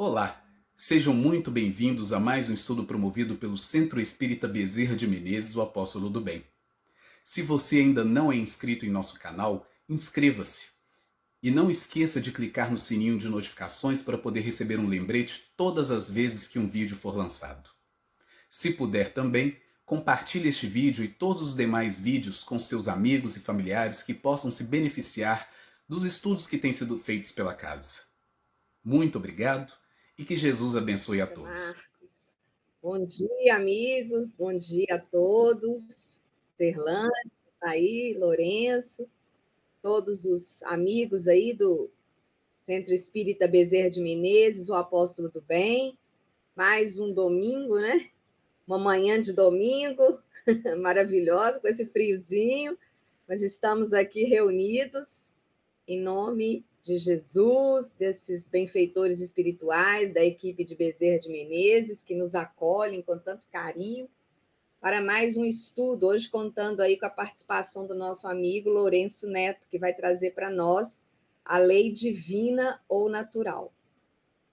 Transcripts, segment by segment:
Olá, sejam muito bem-vindos a mais um estudo promovido pelo Centro Espírita Bezerra de Menezes, o Apóstolo do Bem. Se você ainda não é inscrito em nosso canal, inscreva-se. E não esqueça de clicar no sininho de notificações para poder receber um lembrete todas as vezes que um vídeo for lançado. Se puder também, compartilhe este vídeo e todos os demais vídeos com seus amigos e familiares que possam se beneficiar dos estudos que têm sido feitos pela casa. Muito obrigado e que Jesus abençoe a todos. Marcos. Bom dia, amigos. Bom dia a todos. Terlândia, aí, Lourenço, todos os amigos aí do Centro Espírita Bezerra de Menezes, o Apóstolo do Bem. Mais um domingo, né? Uma manhã de domingo maravilhosa, com esse friozinho, mas estamos aqui reunidos em nome de Jesus, desses benfeitores espirituais da equipe de Bezerra de Menezes, que nos acolhem com tanto carinho, para mais um estudo, hoje contando aí com a participação do nosso amigo Lourenço Neto, que vai trazer para nós a lei divina ou natural.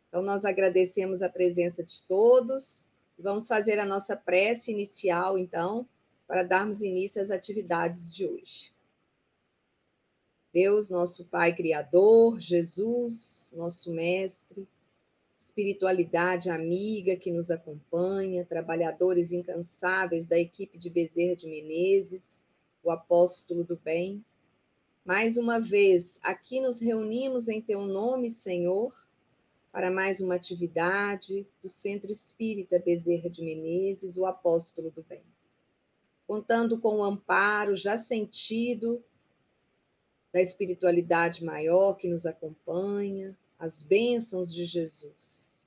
Então, nós agradecemos a presença de todos e vamos fazer a nossa prece inicial, então, para darmos início às atividades de hoje. Deus, nosso Pai Criador, Jesus, nosso Mestre, espiritualidade amiga que nos acompanha, trabalhadores incansáveis da equipe de Bezerra de Menezes, o Apóstolo do Bem. Mais uma vez, aqui nos reunimos em Teu nome, Senhor, para mais uma atividade do Centro Espírita Bezerra de Menezes, o Apóstolo do Bem. Contando com o amparo já sentido da espiritualidade maior que nos acompanha, as bênçãos de Jesus.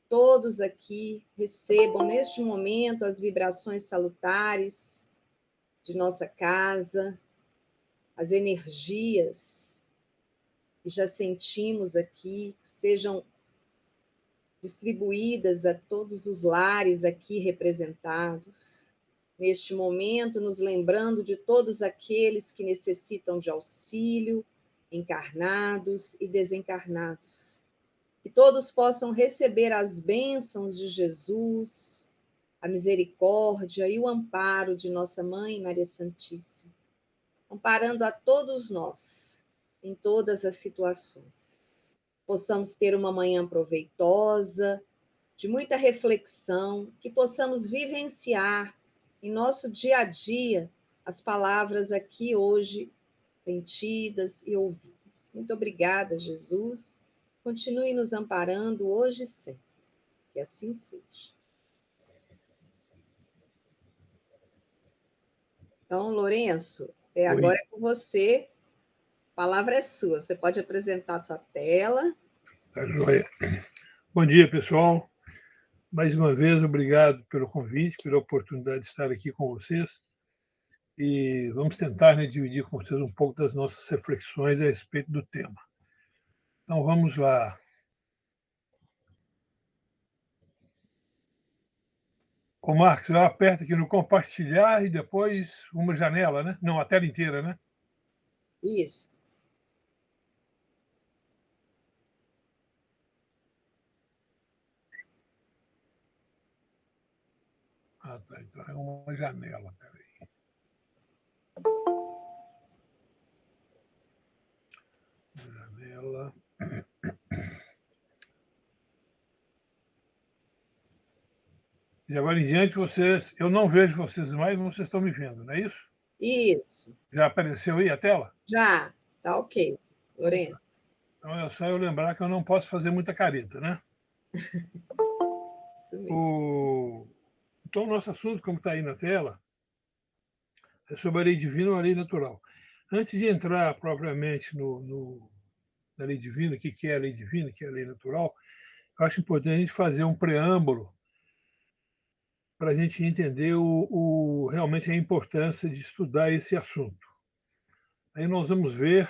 Todos aqui recebam neste momento as vibrações salutares de nossa casa, as energias que já sentimos aqui, que sejam distribuídas a todos os lares aqui representados. Neste momento, nos lembrando de todos aqueles que necessitam de auxílio, encarnados e desencarnados. Que todos possam receber as bênçãos de Jesus, a misericórdia e o amparo de nossa Mãe Maria Santíssima, amparando a todos nós, em todas as situações. Possamos ter uma manhã proveitosa, de muita reflexão, que possamos vivenciar em nosso dia a dia as palavras aqui hoje sentidas e ouvidas. Muito obrigada, Jesus. Continue nos amparando hoje e sempre. Que assim seja. Então, Lourenço, agora é com você. A palavra é sua. Você pode apresentar a sua tela. Tá joia. Bom dia, pessoal. Mais uma vez, obrigado pelo convite, pela oportunidade de estar aqui com vocês. E vamos tentar dividir com vocês um pouco das nossas reflexões a respeito do tema. Então, vamos lá. Ô, Marcos, eu aperto aqui no compartilhar e depois uma janela, né? Não, a tela inteira, né? Isso. Ah, tá. Então é uma janela. Peraí. Janela. E agora em diante, eu não vejo vocês mais, mas vocês estão me vendo, não é isso? Isso. Já apareceu aí a tela? Já. Tá ok, Lourenço. Então é só eu lembrar que eu não posso fazer muita careta, né? Então, o nosso assunto, como está aí na tela, é sobre a lei divina ou a lei natural. Antes de entrar propriamente na lei divina, o que é a lei divina, o que é a lei natural, eu acho importante a gente fazer um preâmbulo para a gente entender realmente a importância de estudar esse assunto. Aí nós vamos ver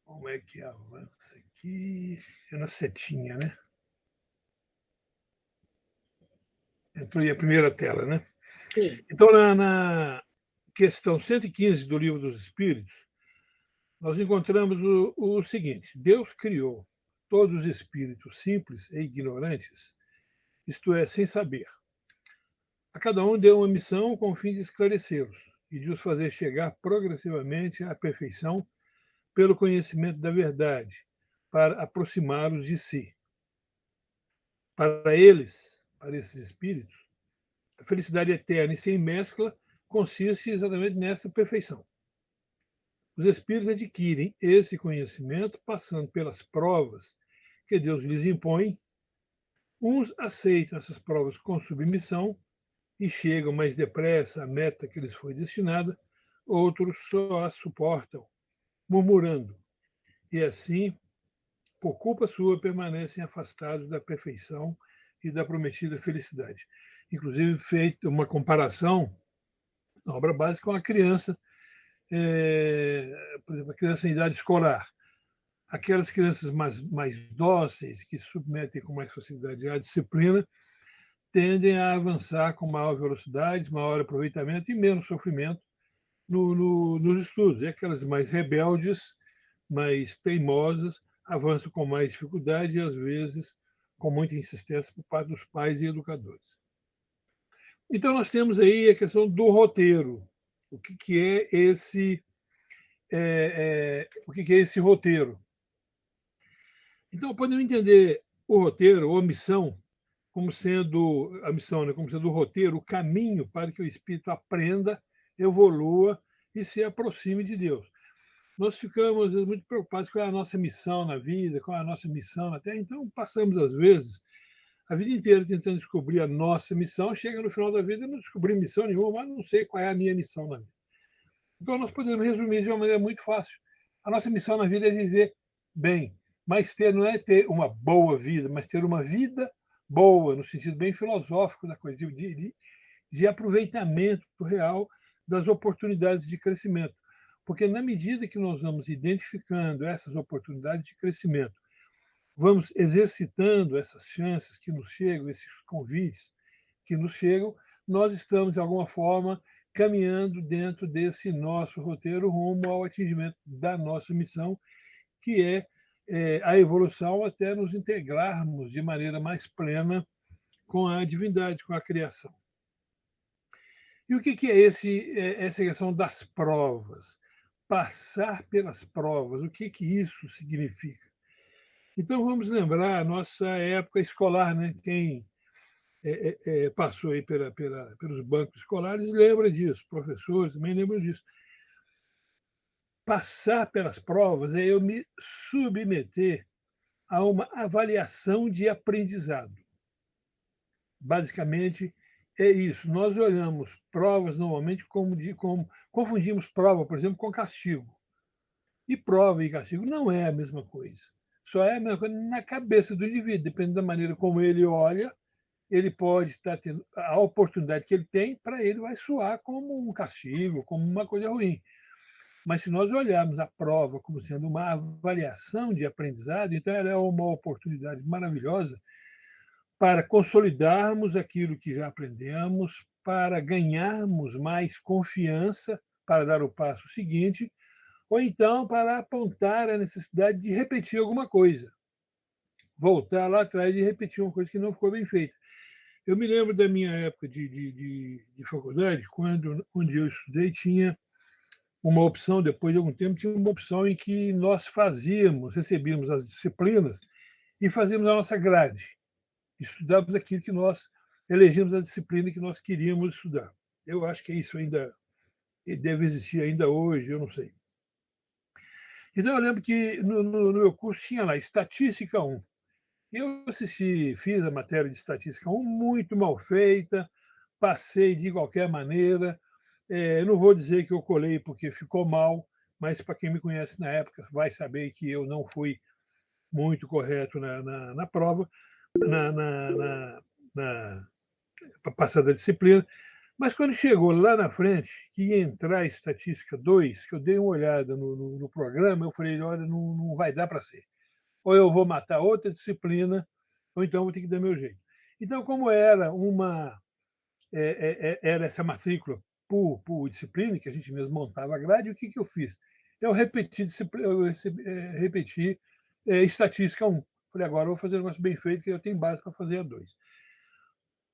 como é que avança aqui. É na setinha, né? Entrou aí a primeira tela, né? Sim. Então, na questão 115 do Livro dos Espíritos, nós encontramos o seguinte: Deus criou todos os espíritos simples e ignorantes, isto é, sem saber. A cada um deu uma missão com o fim de esclarecê-los e de os fazer chegar progressivamente à perfeição pelo conhecimento da verdade, para aproximá-los de si. Para eles, para esses espíritos, a felicidade eterna e sem mescla consiste exatamente nessa perfeição. Os espíritos adquirem esse conhecimento passando pelas provas que Deus lhes impõe. Uns aceitam essas provas com submissão e chegam mais depressa à meta que lhes foi destinada, outros só a suportam, murmurando, e assim, por culpa sua, permanecem afastados da perfeição e da prometida felicidade. Inclusive, feita uma comparação na obra básica com a criança, por exemplo, a criança em idade escolar. Aquelas crianças mais dóceis, que submetem com mais facilidade à disciplina, tendem a avançar com maior velocidade, maior aproveitamento e menos sofrimento nos estudos. E aquelas mais rebeldes, mais teimosas, avançam com mais dificuldade e, às vezes, com muita insistência por parte dos pais e educadores. Então, nós temos aí a questão do roteiro. O que é esse, o que é esse roteiro? Então, podemos entender o roteiro, ou a missão, como sendo a missão, né, como sendo o roteiro, o caminho para que o espírito aprenda, evolua e se aproxime de Deus. Nós ficamos às vezes, muito preocupados com a nossa missão na vida, com a nossa missão na Terra, então passamos, às vezes, a vida inteira tentando descobrir a nossa missão, chega no final da vida e não descobri missão nenhuma, mas não sei qual é a minha missão na vida. Então, nós podemos resumir de uma maneira muito fácil. A nossa missão na vida é viver bem, mas não é ter uma boa vida, mas ter uma vida boa, no sentido bem filosófico da coisa, de aproveitamento real das oportunidades de crescimento. Porque, na medida que nós vamos identificando essas oportunidades de crescimento, vamos exercitando essas chances que nos chegam, esses convites que nos chegam, nós estamos, de alguma forma, caminhando dentro desse nosso roteiro rumo ao atingimento da nossa missão, que é a evolução até nos integrarmos de maneira mais plena com a divindade, com a criação. E o que é essa questão das provas? Passar pelas provas, o que isso significa? Então, vamos lembrar a nossa época escolar, né? Quem passou aí pelos bancos escolares lembra disso, professores também lembram disso. Passar pelas provas é eu me submeter a uma avaliação de aprendizado. Basicamente, é isso. Nós olhamos provas normalmente como confundimos prova, por exemplo, com castigo. E prova e castigo não é a mesma coisa. Só é a mesma coisa na cabeça do indivíduo, depende da maneira como ele olha, ele pode estar tendo a oportunidade que ele tem, para ele vai soar como um castigo, como uma coisa ruim. Mas se nós olharmos a prova como sendo uma avaliação de aprendizado, então ela é uma oportunidade maravilhosa para consolidarmos aquilo que já aprendemos, para ganharmos mais confiança para dar o passo seguinte, ou então para apontar a necessidade de repetir alguma coisa. Voltar lá atrás e repetir uma coisa que não ficou bem feita. Eu me lembro da minha época de faculdade, onde eu estudei, tinha uma opção, depois de algum tempo, tinha uma opção em que nós recebíamos as disciplinas e fazíamos a nossa grade. Estudávamos aquilo que nós elegíamos a disciplina que nós queríamos estudar. Eu acho que isso ainda deve existir ainda hoje, eu não sei. Então, eu lembro que no meu curso tinha lá Estatística 1. Eu fiz a matéria de Estatística 1 muito mal feita, passei de qualquer maneira. Não vou dizer que eu colei porque ficou mal, mas para quem me conhece na época vai saber que eu não fui muito correto na prova, para passar da disciplina. Mas quando chegou lá na frente, que ia entrar a Estatística 2, que eu dei uma olhada no programa, eu falei, olha, não vai dar para ser. Ou eu vou matar outra disciplina, ou então vou ter que dar meu jeito. Então, como era era essa matrícula por disciplina, que a gente mesmo montava a grade, o que eu fiz? Eu repeti Estatística 1. Falei, agora eu vou fazer um negócio bem feito, que eu tenho base para fazer a 2.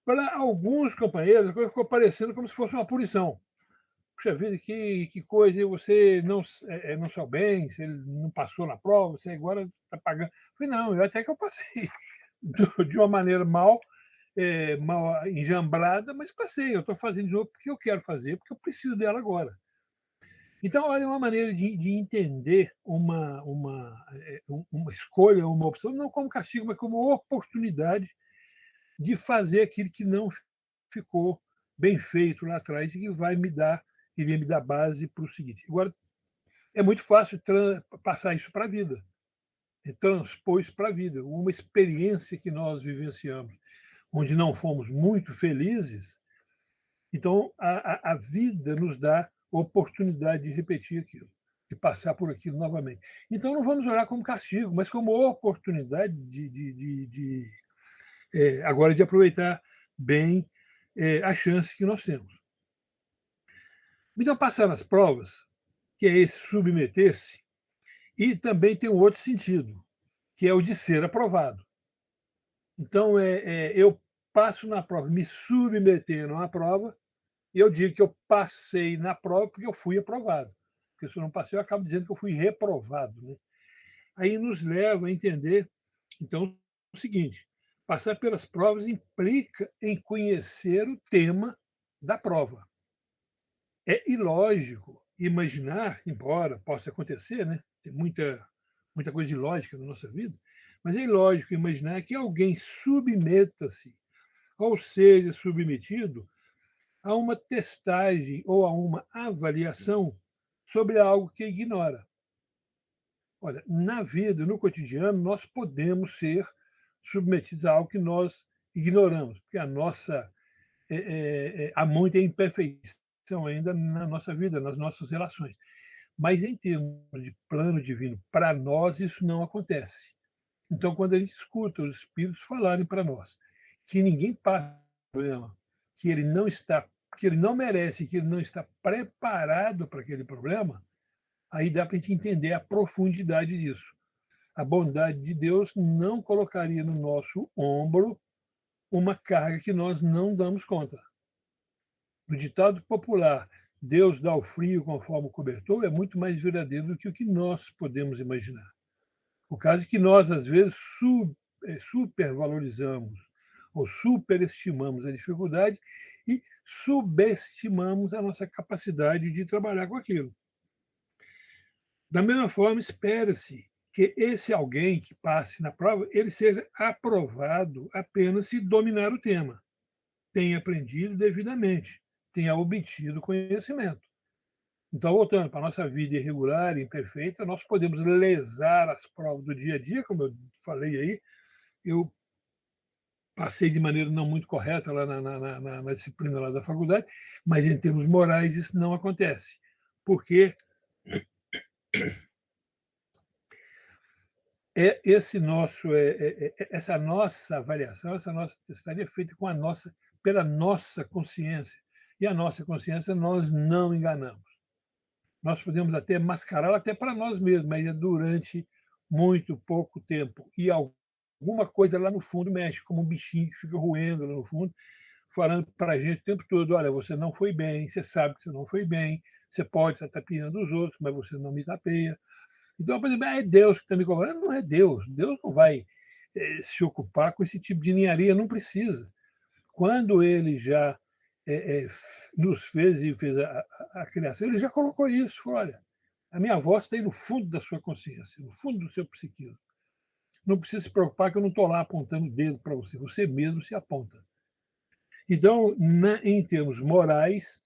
Para alguns companheiros, a coisa ficou parecendo como se fosse uma punição. Puxa vida, que coisa, e você não saiu bem, você não passou na prova, você agora está pagando. Falei, não, até que eu passei de uma maneira mal enjambrada, mas passei. Eu estou fazendo de novo porque eu quero fazer, porque eu preciso dela agora. Então, olha, uma maneira de entender uma escolha, uma opção, não como castigo, mas como oportunidade de fazer aquilo que não ficou bem feito lá atrás e que iria me dar base para o seguinte. Agora, é muito fácil passar isso para a vida, transpor isso para a vida. Uma experiência que nós vivenciamos, onde não fomos muito felizes, então a vida nos dá oportunidade de repetir aquilo, de passar por aquilo novamente. Então não vamos olhar como castigo, mas como oportunidade agora de aproveitar bem a chance que nós temos. Então, passar nas provas, que é esse submeter-se, e também tem um outro sentido, que é o de ser aprovado. Então, eu passo na prova, me submetendo à prova, e eu digo que eu passei na prova porque eu fui aprovado. Porque se eu não passei, eu acabo dizendo que eu fui reprovado. Né? Aí nos leva a entender, então, o seguinte: passar pelas provas implica em conhecer o tema da prova. É ilógico imaginar, embora possa acontecer, né? Tem muita coisa de lógica na nossa vida, mas é ilógico imaginar que alguém submeta-se ou seja submetido a uma testagem ou a uma avaliação sobre algo que ignora. Olha, na vida, no cotidiano, nós podemos ser submetidos a algo que nós ignoramos, porque há muita imperfeição ainda na nossa vida, nas nossas relações. Mas em termos de plano divino, para nós isso não acontece. Então, quando a gente escuta os espíritos falarem para nós que ninguém passa por problema, que ele não está, que ele não merece, que ele não está preparado para aquele problema, aí dá para a gente entender a profundidade disso. A bondade de Deus não colocaria no nosso ombro uma carga que nós não damos conta. No ditado popular, Deus dá o frio conforme o cobertor, é muito mais verdadeiro do que o que nós podemos imaginar. O caso é que nós, às vezes, supervalorizamos ou superestimamos a dificuldade e subestimamos a nossa capacidade de trabalhar com aquilo. Da mesma forma, espera-se que esse alguém que passe na prova, ele seja aprovado apenas se dominar o tema, tenha aprendido devidamente, tenha obtido conhecimento. Então, voltando para a nossa vida irregular, imperfeita, nós podemos lesar as provas do dia a dia, como eu falei aí. Eu passei de maneira não muito correta lá na disciplina lá da faculdade, mas em termos morais isso não acontece. Porque essa nossa avaliação, essa nossa testagem é feita pela nossa consciência. E a nossa consciência nós não enganamos. Nós podemos até mascará-la até para nós mesmos, mas é durante muito pouco tempo. E alguma coisa lá no fundo mexe, como um bichinho que fica roendo lá no fundo, falando para a gente o tempo todo: olha, você não foi bem, você sabe que você não foi bem, você pode estar tapeando os outros, mas você não me tapeia. Então, por exemplo, é Deus que está me cobrando. Não é Deus. Deus não vai se ocupar com esse tipo de ninharia, não precisa. Quando ele já nos fez e fez a criação, ele já colocou isso. Falou: olha, a minha voz está aí no fundo da sua consciência, no fundo do seu psiquismo. Não precisa se preocupar que eu não estou lá apontando o dedo para você, você mesmo se aponta. Então, em termos morais,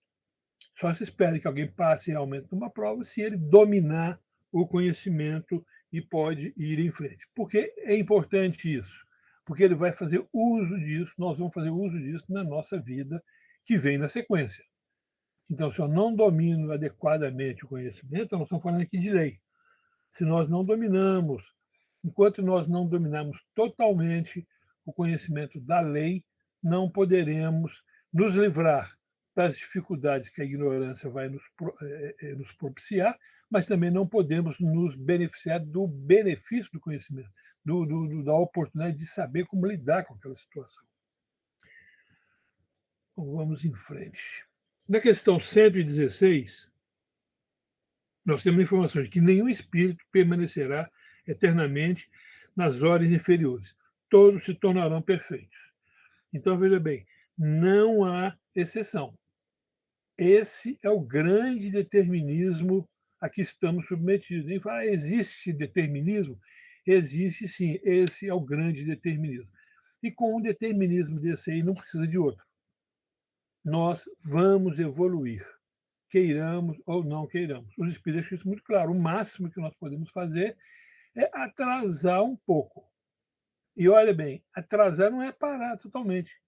só se espera que alguém passe realmente numa prova se ele dominar o conhecimento e pode ir em frente. Por que é importante isso? Porque ele vai fazer uso disso, nós vamos fazer uso disso na nossa vida que vem na sequência. Então, se eu não domino adequadamente o conhecimento, nós estamos falando aqui de lei. Se nós não dominamos, enquanto nós não dominamos totalmente o conhecimento da lei, não poderemos nos livrar das dificuldades que a ignorância vai nos propiciar, mas também não podemos nos beneficiar do benefício do conhecimento, da oportunidade de saber como lidar com aquela situação. Então, vamos em frente. Na questão 116, nós temos informações de que nenhum espírito permanecerá eternamente nas ordens inferiores. Todos se tornarão perfeitos. Então, veja bem, não há exceção. Esse é o grande determinismo a que estamos submetidos. E fala, existe determinismo? Existe sim, esse é o grande determinismo. E com um determinismo desse aí não precisa de outro. Nós vamos evoluir, queiramos ou não queiramos. Os espíritos deixam isso muito claro. O máximo que nós podemos fazer é atrasar um pouco. E olha bem, atrasar não é parar totalmente.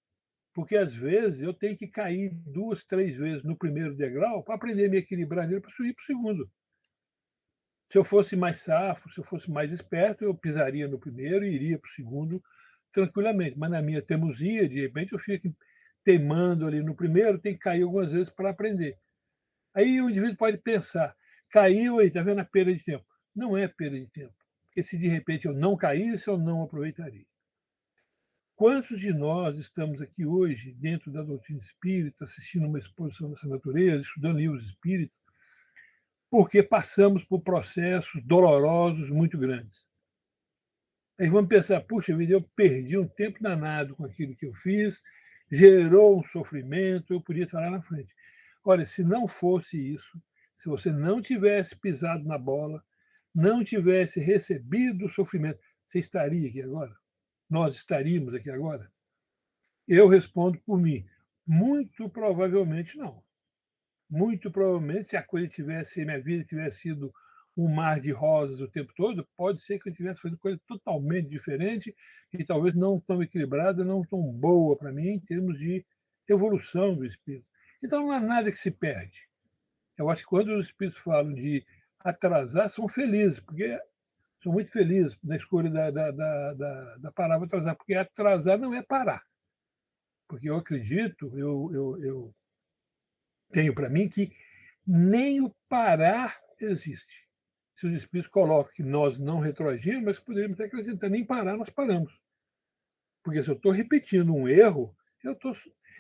Porque às vezes eu tenho que cair 2, 3 vezes no primeiro degrau para aprender a me equilibrar nele para subir para o segundo. Se eu fosse mais safo, se eu fosse mais esperto, eu pisaria no primeiro e iria para o segundo tranquilamente. Mas na minha teimosia, de repente, eu fico teimando ali no primeiro, tem que cair algumas vezes para aprender. Aí o indivíduo pode pensar, caiu aí, está vendo a perda de tempo? Não é perda de tempo. Porque se de repente eu não caísse, eu não aproveitaria. Quantos de nós estamos aqui hoje, dentro da doutrina espírita, assistindo uma exposição dessa natureza, estudando livros espíritas, porque passamos por processos dolorosos muito grandes? Aí vamos pensar, puxa vida, eu perdi um tempo danado com aquilo que eu fiz, gerou um sofrimento, eu podia estar lá na frente. Olha, se não fosse isso, se você não tivesse pisado na bola, não tivesse recebido o sofrimento, você estaria aqui agora? Nós estaríamos aqui agora? Eu respondo por mim. Muito provavelmente não. Muito provavelmente, se a coisa tivesse, minha vida tivesse sido um mar de rosas o tempo todo, pode ser que eu tivesse feito coisa totalmente diferente e talvez não tão equilibrada, não tão boa para mim em termos de evolução do espírito. Então não há nada que se perde. Eu acho que quando os espíritos falam de atrasar, são felizes, porque são muito felizes na escolha da palavra atrasar, porque atrasar não é parar. Porque eu acredito, eu tenho para mim que nem o parar existe. Se os espíritos colocam que nós não retroagimos, mas poderíamos até acrescentar, nem parar nós paramos. Porque se eu estou repetindo um erro, eu tô,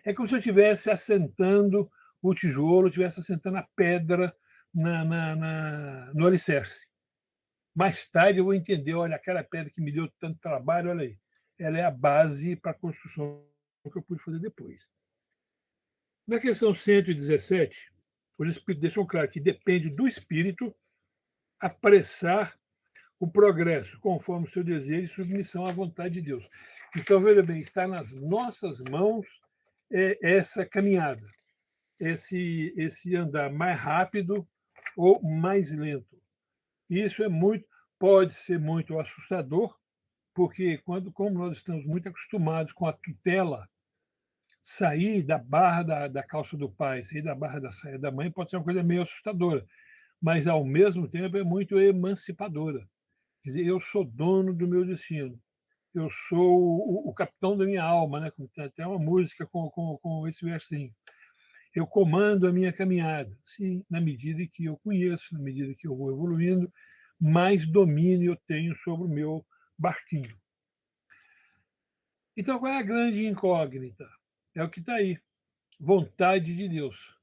é como se eu estivesse assentando o tijolo, estivesse assentando a pedra no alicerce. Mais tarde eu vou entender, olha, aquela pedra que me deu tanto trabalho, olha aí, ela é a base para a construção que eu pude fazer depois. Na questão 117, os espíritos deixam claro que depende do espírito apressar o progresso conforme o seu desejo e submissão à vontade de Deus. Então, veja bem, está nas nossas mãos essa caminhada, esse andar mais rápido ou mais lento. Isso pode ser muito assustador, porque como nós estamos muito acostumados com a tutela, sair da barra da calça do pai, sair da barra da saia da mãe pode ser uma coisa meio assustadora, mas ao mesmo tempo é muito emancipadora. Quer dizer, eu sou dono do meu destino, eu sou o capitão da minha alma, né? Tem até uma música com esse versinho. Eu comando a minha caminhada. Sim, na medida que eu conheço, na medida que eu vou evoluindo, mais domínio eu tenho sobre o meu barquinho. Então, qual é a grande incógnita? É o que está aí. Vontade de Deus.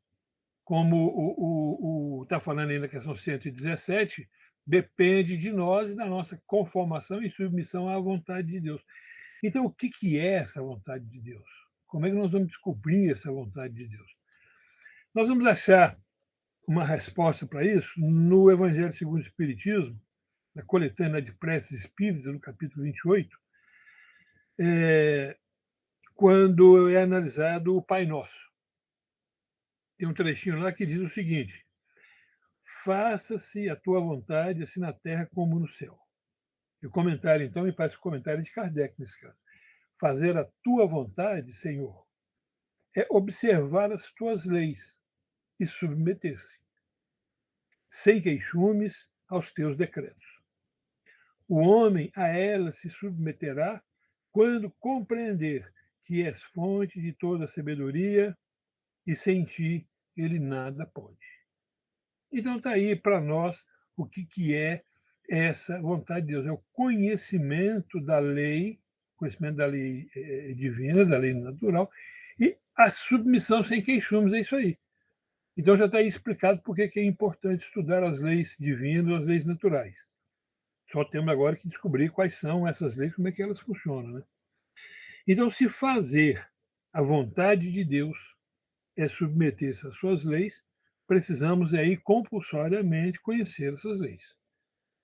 Como está falando aí na questão 117, depende de nós e da nossa conformação e submissão à vontade de Deus. Então, o que é essa vontade de Deus? Como é que nós vamos descobrir essa vontade de Deus? Nós vamos achar uma resposta para isso no Evangelho segundo o Espiritismo, na coletânea de preces espíritas, no capítulo 28, quando é analisado o Pai Nosso. Tem um trechinho lá que diz o seguinte: faça-se a tua vontade, assim na terra como no céu. E o comentário, então, me parece o comentário de Kardec nesse caso. Fazer a tua vontade, Senhor, é observar as tuas leis e submeter-se, sem queixumes, aos teus decretos. O homem a elas se submeterá quando compreender que és fonte de toda sabedoria e sem ti ele nada pode. Então está aí para nós o que é essa vontade de Deus. É o conhecimento da lei, conhecimento da lei divina, da lei natural, e a submissão sem queixumes, é isso aí. Então já está aí explicado por que é importante estudar as leis divinas, as leis naturais. Só temos agora que descobrir quais são essas leis, como é que elas funcionam. Né? Então, se fazer a vontade de Deus é submeter-se às suas leis, precisamos aí compulsoriamente conhecer essas leis,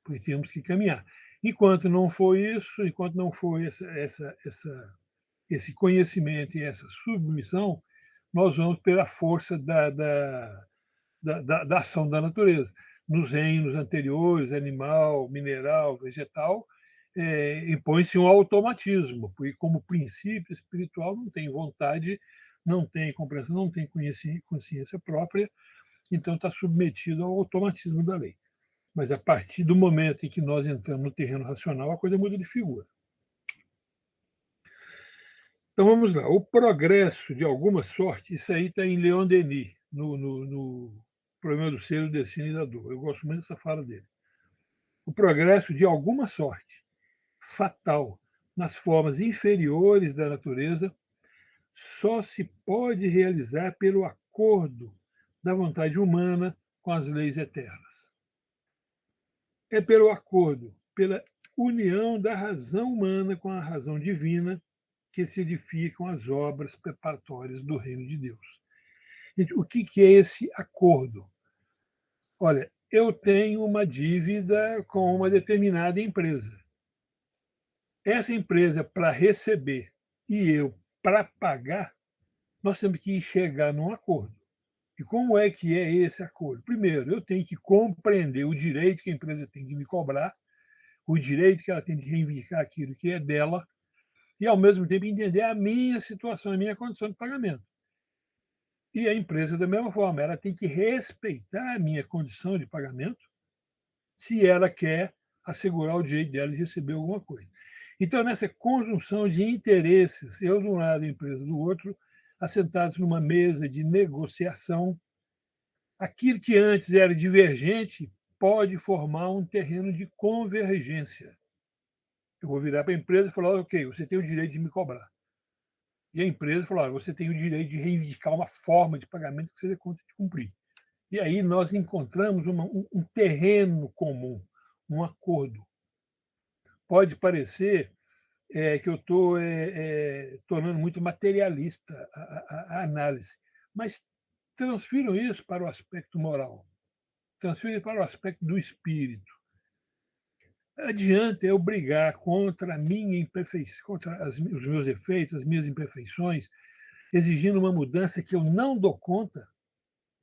porque temos que caminhar. Enquanto não for isso, enquanto não for esse conhecimento e essa submissão, nós vamos pela força da ação da natureza. Nos reinos anteriores, animal, mineral, vegetal, impõe-se um automatismo, porque como princípio espiritual não tem vontade, não tem compreensão, não tem consciência própria, então está submetido ao automatismo da lei. Mas a partir do momento em que nós entramos no terreno racional, a coisa muda de figura. Então vamos lá. O progresso, de alguma sorte, isso aí está em Leon Denis, no Problema do Ser, o Destino e da Dor. Eu gosto muito dessa fala dele. O progresso, de alguma sorte, fatal, nas formas inferiores da natureza, só se pode realizar pelo acordo da vontade humana com as leis eternas. É pelo acordo, pela união da razão humana com a razão divina, que se edificam as obras preparatórias do reino de Deus. O que é esse acordo? Olha, eu tenho uma dívida com uma determinada empresa. Essa empresa, para receber, e eu para pagar, nós temos que chegar num acordo. E como é que é esse acordo? Primeiro, eu tenho que compreender o direito que a empresa tem de me cobrar, o direito que ela tem de reivindicar aquilo que é dela, e, ao mesmo tempo, entender a minha situação, a minha condição de pagamento. E a empresa, da mesma forma, ela tem que respeitar a minha condição de pagamento se ela quer assegurar o direito dela de receber alguma coisa. Então, nessa conjunção de interesses, eu de um lado e a empresa do outro, assentados numa mesa de negociação, aquilo que antes era divergente pode formar um terreno de convergência. Eu vou virar para a empresa e falar: ok, você tem o direito de me cobrar. E a empresa falou: você tem o direito de reivindicar uma forma de pagamento que você dê conta de cumprir. E aí nós encontramos um terreno comum, um acordo. Pode parecer que eu estou tornando muito materialista a análise, mas transfiram isso para o aspecto moral, transfiram para o aspecto do espírito. Adianta eu brigar contra a minha imperfeição, contra os meus defeitos, as minhas imperfeições, exigindo uma mudança que eu não dou conta,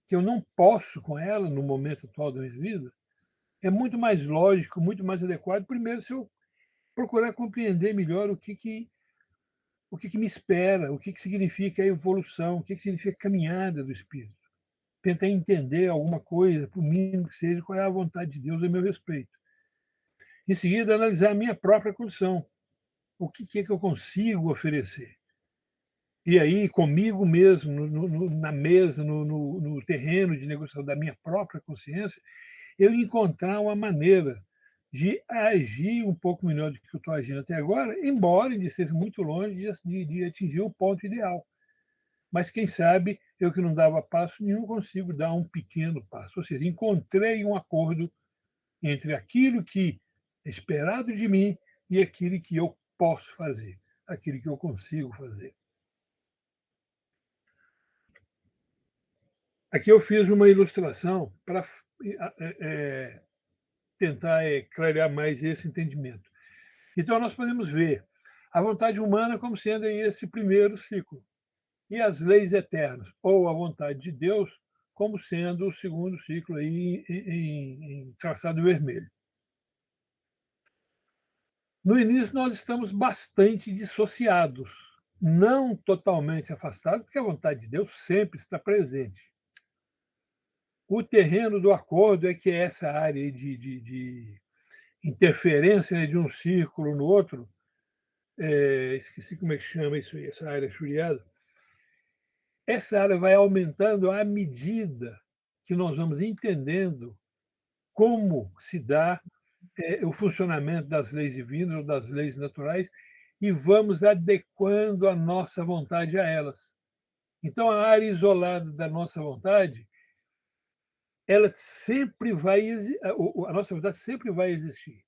que eu não posso com ela no momento atual da minha vida? É muito mais lógico, muito mais adequado, primeiro, se eu procurar compreender melhor o que me espera, o que significa a evolução, o que significa a caminhada do espírito. Tentar entender alguma coisa, por mínimo que seja, qual é a vontade de Deus a meu respeito. Em seguida, analisar a minha própria condição. O que é que eu consigo oferecer? E aí, comigo mesmo, na mesa, no terreno de negociação da minha própria consciência, eu encontrar uma maneira de agir um pouco melhor do que eu estou agindo até agora, embora de esteja muito longe de atingir o ponto ideal. Mas quem sabe eu que não dava passo nenhum consigo dar um pequeno passo. Ou seja, encontrei um acordo entre aquilo que é esperado de mim e aquilo que eu posso fazer, aquilo que eu consigo fazer. Aqui eu fiz uma ilustração para tentar clarear mais esse entendimento. Então, nós podemos ver a vontade humana como sendo esse primeiro ciclo, e as leis eternas, ou a vontade de Deus, como sendo o segundo ciclo aí em traçado vermelho. No início, nós estamos bastante dissociados, não totalmente afastados, porque a vontade de Deus sempre está presente. O terreno do acordo é que é essa área de interferência, né, de um círculo no outro, esqueci como é que chama isso aí, essa área churiada. Essa área vai aumentando à medida que nós vamos entendendo como se dá o funcionamento das leis divinas ou das leis naturais e vamos adequando a nossa vontade a elas. Então, a área isolada da nossa vontade, ela sempre vai a nossa vontade sempre vai existir,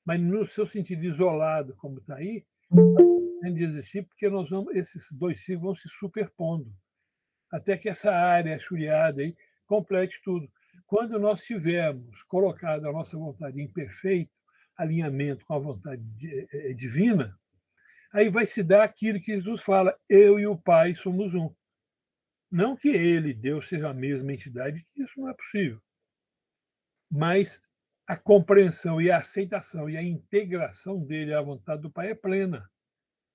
mas no seu sentido isolado, como está aí, tem de existir porque esses dois ciclos vão se superpondo até que essa área churiada aí complete tudo. Quando nós tivermos colocado a nossa vontade em perfeito alinhamento com a vontade divina, aí vai se dar aquilo que Jesus fala: eu e o Pai somos um. Não que ele, Deus, seja a mesma entidade, que isso não é possível. Mas a compreensão e a aceitação e a integração dele à vontade do Pai é plena.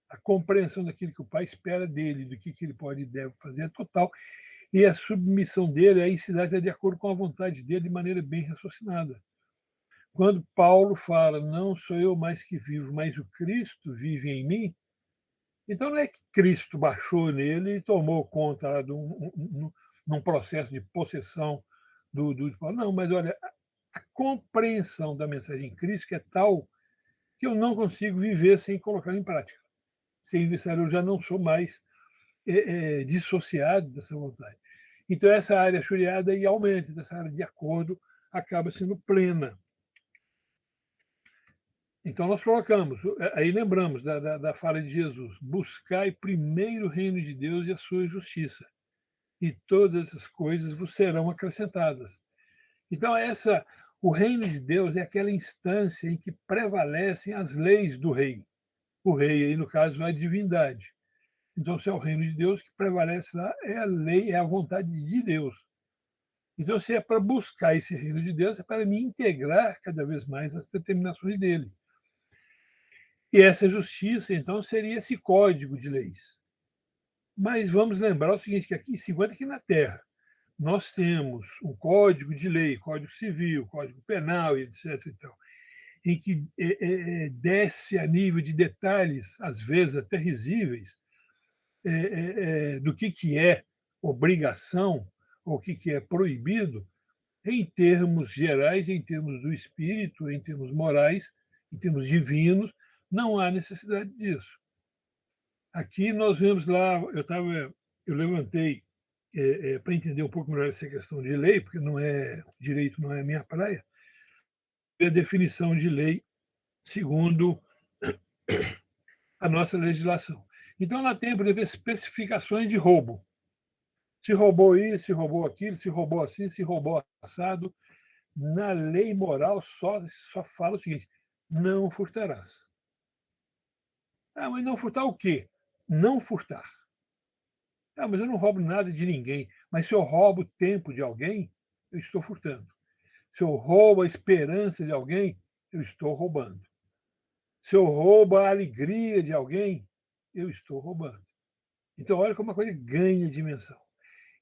A compreensão daquilo que o Pai espera dele, do que ele pode e deve fazer é total. E a submissão dele, a cidade é de acordo com a vontade dele, de maneira bem raciocinada. Quando Paulo fala, não sou eu mais que vivo, mas o Cristo vive em mim, então não é que Cristo baixou nele e tomou conta num processo de possessão do Paulo. Não, mas olha, a compreensão da mensagem crística é tal que eu não consigo viver sem colocá-la em prática. Sem isso, eu já não sou mais dissociado dessa vontade. Então, essa área churiada aí aumenta, essa área de acordo acaba sendo plena. Então, nós colocamos, aí lembramos da fala de Jesus: buscai primeiro o reino de Deus e a sua justiça, e todas essas coisas vos serão acrescentadas. Então, o reino de Deus é aquela instância em que prevalecem as leis do rei. O rei, aí, no caso, é a divindade. Então, se é o reino de Deus, que prevalece lá é a lei, é a vontade de Deus. Então, se é para buscar esse reino de Deus, é para me integrar cada vez mais às determinações dele. E essa justiça, então, seria esse código de leis. Mas vamos lembrar o seguinte, que aqui, enquanto aqui na Terra, nós temos um código de lei, código civil, código penal, etc. Então, em que desce a nível de detalhes, às vezes até risíveis, do que é obrigação ou o que é proibido, em termos gerais, em termos do espírito, em termos morais, em termos divinos, não há necessidade disso. Aqui nós vemos lá, eu levantei para entender um pouco melhor essa questão de lei, porque direito não é a minha praia, a definição de lei segundo a nossa legislação. Então, ela tem, por exemplo, especificações de roubo. Se roubou isso, se roubou aquilo, se roubou assim, se roubou assado. Na lei moral só fala o seguinte: não furtarás. Ah, mas não furtar o quê? Não furtar. Ah, mas eu não roubo nada de ninguém. Mas se eu roubo o tempo de alguém, eu estou furtando. Se eu roubo a esperança de alguém, eu estou roubando. Se eu roubo a alegria de alguém, eu estou roubando. Então, olha como a coisa ganha dimensão.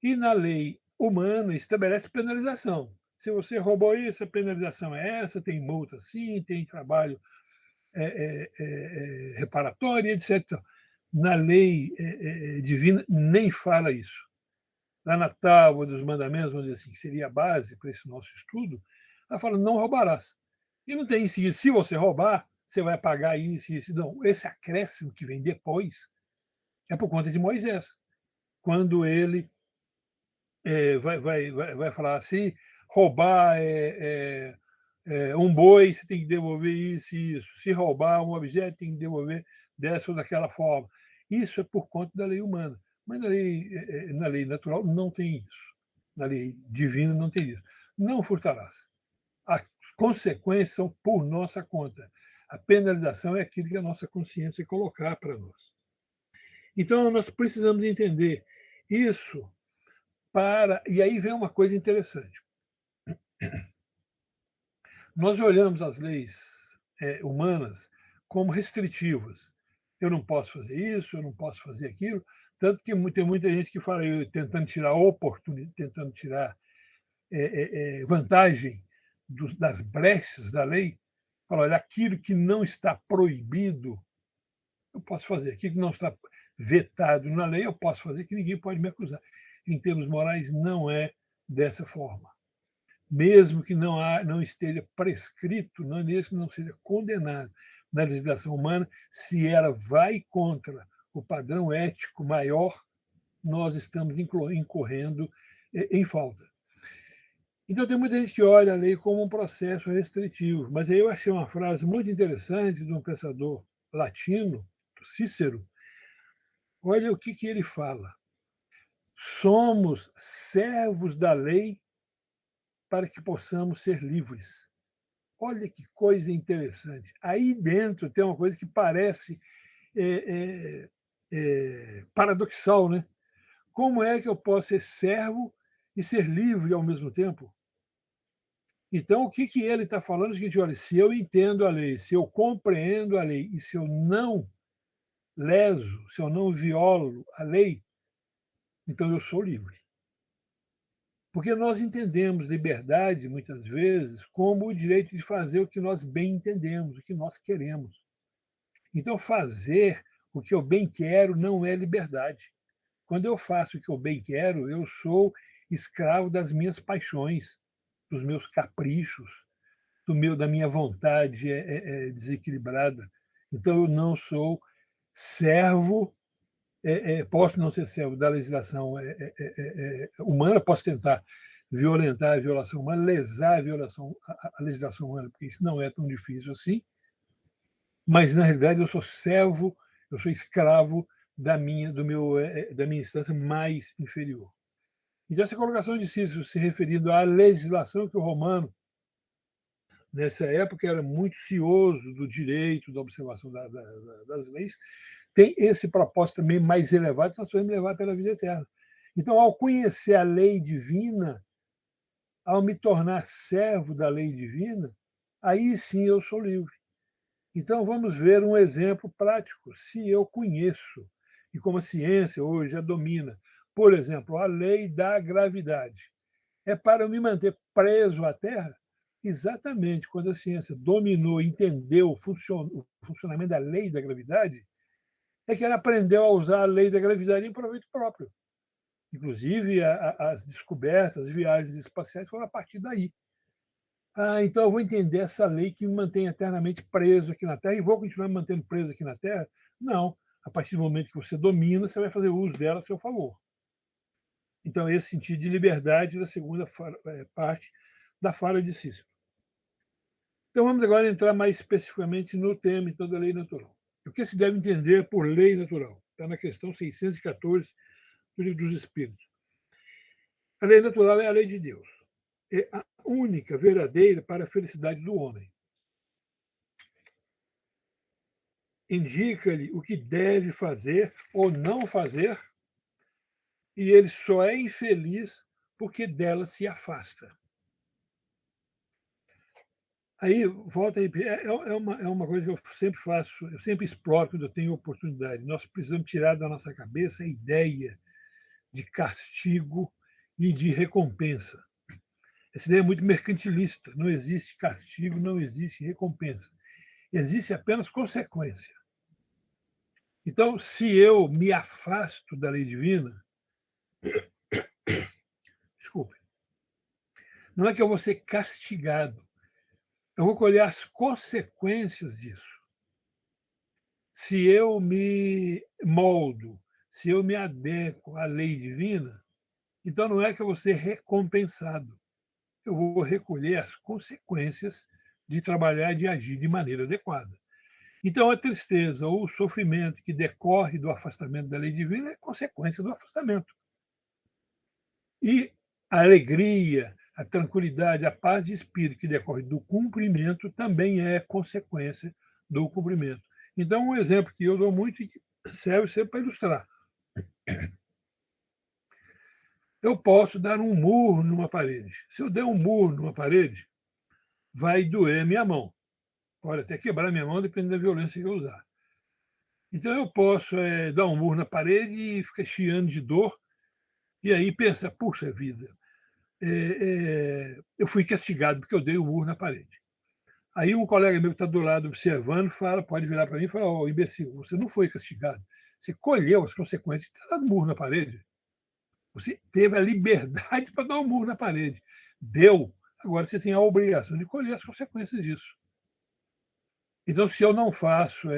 E na lei humana estabelece penalização. Se você roubou isso, a penalização é essa, tem multa sim, tem trabalho reparatório, etc. Na lei divina nem fala isso. Lá na tábua dos mandamentos, vamos dizer assim, que seria a base para esse nosso estudo, ela fala: não roubarás. E não tem em seguida, se você roubar, você vai pagar isso e isso. Não, esse acréscimo que vem depois é por conta de Moisés, quando ele vai falar assim: roubar um boi, você tem que devolver isso e isso. Se roubar um objeto, tem que devolver dessa ou daquela forma. Isso é por conta da lei humana. Mas na lei natural não tem isso. Na lei divina não tem isso. Não furtarás. As consequências são por nossa conta. A penalização é aquilo que a nossa consciência colocar para nós. Então, nós precisamos entender isso e aí vem uma coisa interessante. Nós olhamos as leis humanas como restritivas. Eu não posso fazer isso, eu não posso fazer aquilo. Tanto que tem muita gente que fala, tentando tirar oportunidade, tentando tirar vantagem das brechas da lei. Fala: olha, aquilo que não está proibido, eu posso fazer. Aquilo que não está vetado na lei, eu posso fazer, que ninguém pode me acusar. Em termos morais, não é dessa forma. Mesmo que não esteja prescrito, mesmo que não seja condenado na legislação humana, se ela vai contra o padrão ético maior, nós estamos incorrendo em falta. Então, tem muita gente que olha a lei como um processo restritivo, mas aí eu achei uma frase muito interessante de um pensador latino, Cícero. Olha o que ele fala. Somos servos da lei para que possamos ser livres. Olha que coisa interessante. Aí dentro tem uma coisa que parece paradoxal, né? Como é que eu posso ser servo e ser livre ao mesmo tempo? Então, o que ele está falando é o seguinte: olha, se eu entendo a lei, se eu compreendo a lei e se eu não leso, se eu não violo a lei, então eu sou livre. Porque nós entendemos liberdade, muitas vezes, como o direito de fazer o que nós bem entendemos, o que nós queremos. Então, fazer o que eu bem quero não é liberdade. Quando eu faço o que eu bem quero, eu sou escravo das minhas paixões, dos meus caprichos, da minha vontade desequilibrada. Então, eu não sou servo, posso não ser servo da legislação humana, posso tentar violentar a violação humana, lesar a legislação humana, porque isso não é tão difícil assim, mas, na realidade, eu sou servo, eu sou escravo da minha instância mais inferior. Então, essa colocação de Cícero se referindo à legislação que o romano, nessa época, era muito cioso do direito, da observação das leis, tem esse propósito também mais elevado, nós podemos levar pela vida eterna. Então, ao conhecer a lei divina, ao me tornar servo da lei divina, aí sim eu sou livre. Então, vamos ver um exemplo prático. Se eu conheço, e como a ciência hoje já domina, por exemplo, a lei da gravidade, é para eu me manter preso à Terra? Exatamente quando a ciência dominou, entendeu o funcionamento da lei da gravidade, é que ela aprendeu a usar a lei da gravidade em proveito próprio. Inclusive, as descobertas, as viagens espaciais foram a partir daí. Então eu vou entender essa lei que me mantém eternamente preso aqui na Terra e vou continuar me mantendo preso aqui na Terra? Não. A partir do momento que você domina, você vai fazer uso dela a seu favor. Então, esse sentido de liberdade da segunda parte da fala de Cícero. Então, vamos agora entrar mais especificamente no tema então, da lei natural. O que se deve entender por lei natural? Está na questão 614 do Livro dos Espíritos. A lei natural é a lei de Deus. É a única verdadeira para a felicidade do homem. Indica-lhe o que deve fazer ou não fazer, e ele só é infeliz porque dela se afasta. Aí, volta aí, é uma coisa que eu sempre faço, eu sempre exploro quando eu tenho oportunidade. Nós precisamos tirar da nossa cabeça a ideia de castigo e de recompensa. Essa ideia é muito mercantilista. Não existe castigo, não existe recompensa. Existe apenas consequência. Então, se eu me afasto da lei divina, desculpe, não é que eu vou ser castigado, eu vou colher as consequências disso. Se eu me moldo, se eu me adequo à lei divina, então não é que eu vou ser recompensado, eu vou recolher as consequências de trabalhar e de agir de maneira adequada. Então, a tristeza ou o sofrimento que decorre do afastamento da lei divina é consequência do afastamento. E a alegria, a tranquilidade, a paz de espírito que decorre do cumprimento também é consequência do cumprimento. Então, um exemplo que eu dou muito e que serve sempre para ilustrar. Eu posso dar um murro numa parede. Se eu der um murro numa parede, vai doer minha mão. Pode até quebrar minha mão, dependendo da violência que eu usar. Então, eu posso dar um murro na parede e ficar chiando de dor, e aí pensa, puxa vida, eu fui castigado porque eu dei um murro na parede. Aí um colega meu que está do lado observando pode virar para mim e falar, imbecil, você não foi castigado, você colheu as consequências de ter dado murro na parede. Você teve a liberdade para dar um murro na parede. Deu. Agora você tem a obrigação de colher as consequências disso. Então, se eu não faço,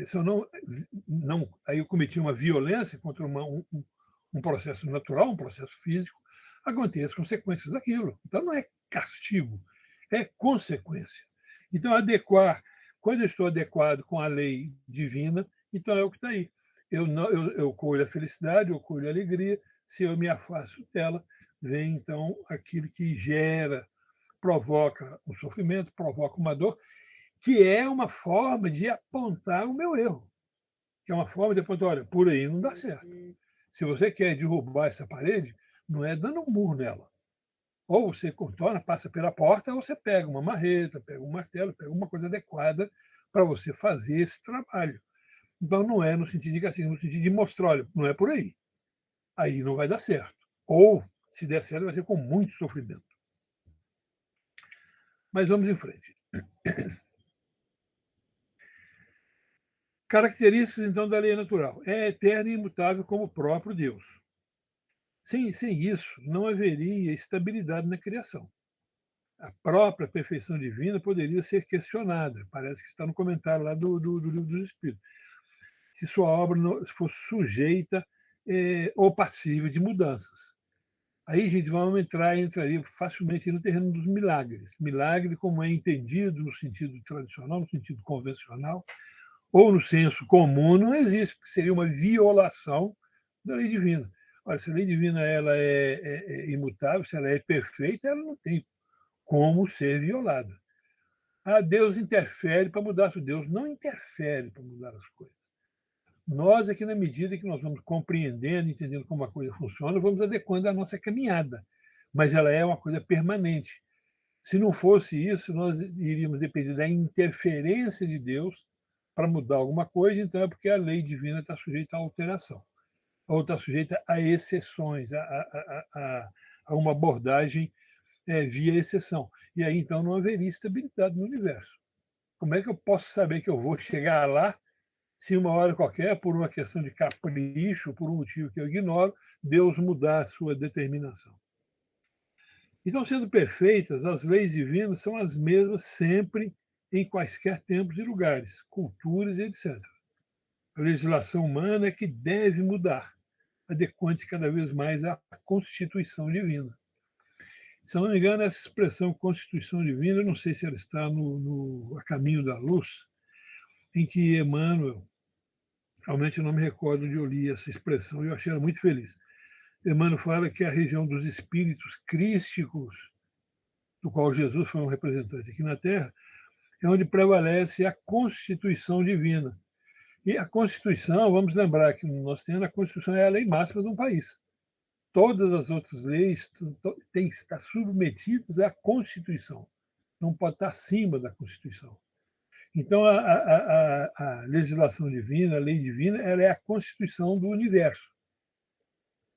se eu não, aí eu cometi uma violência contra um processo natural, um processo físico, aguentei as consequências daquilo. Então, não é castigo, é consequência. Então, quando eu estou adequado com a lei divina, então é o que está aí. Eu colho a felicidade, eu colho a alegria. Se eu me afasto dela, vem então aquilo que gera, provoca um sofrimento, provoca uma dor, que é uma forma de apontar o meu erro, que é uma forma de apontar, olha, por aí não dá certo. Se você quer derrubar essa parede, não é dando um murro nela. Ou você contorna, passa pela porta, ou você pega uma marreta, pega um martelo, pega uma coisa adequada para você fazer esse trabalho. Então, não é no sentido de castigo, no sentido de mostrar, olha, não é por aí. Aí não vai dar certo. Ou, se der certo, vai ser com muito sofrimento. Mas vamos em frente. Características, então, da lei natural. É eterna e imutável como o próprio Deus. Sem isso, não haveria estabilidade na criação. A própria perfeição divina poderia ser questionada. Parece que está no comentário lá do Livro dos Espíritos. Se sua obra não fosse sujeita ou passível de mudanças. Aí, gente, entraria facilmente no terreno dos milagres. Milagre, como é entendido no sentido tradicional, no sentido convencional, ou no senso comum, não existe, porque seria uma violação da lei divina. Olha, se a lei divina ela é imutável, se ela é perfeita, ela não tem como ser violada. Ah, Deus interfere para mudar. Deus não interfere para mudar as coisas. Nós é que, na medida que nós vamos compreendendo, entendendo como a coisa funciona, vamos adequando a nossa caminhada. Mas ela é uma coisa permanente. Se não fosse isso, nós iríamos depender da interferência de Deus para mudar alguma coisa, então é porque a lei divina está sujeita à alteração, ou está sujeita a exceções, a uma abordagem via exceção. E aí, então, não haveria estabilidade no universo. Como é que eu posso saber que eu vou chegar lá se uma hora qualquer, por uma questão de capricho, por um motivo que eu ignoro, Deus mudar a sua determinação? Então, sendo perfeitas, as leis divinas são as mesmas sempre, em quaisquer tempos e lugares, culturas e etc. A legislação humana é que deve mudar, adequando-se cada vez mais à Constituição Divina. Se eu não me engano, essa expressão Constituição Divina, eu não sei se ela está no A Caminho da Luz, em que Emmanuel, realmente eu não me recordo onde eu li essa expressão, e eu achei ela muito feliz. Emmanuel fala que a região dos espíritos crísticos, do qual Jesus foi um representante aqui na Terra, é onde prevalece a Constituição Divina. E a Constituição, vamos lembrar que nós temos a Constituição é a lei máxima de um país. Todas as outras leis têm que estar submetidas à Constituição. Não pode estar acima da Constituição. Então, a legislação divina, a lei divina, ela é a Constituição do universo.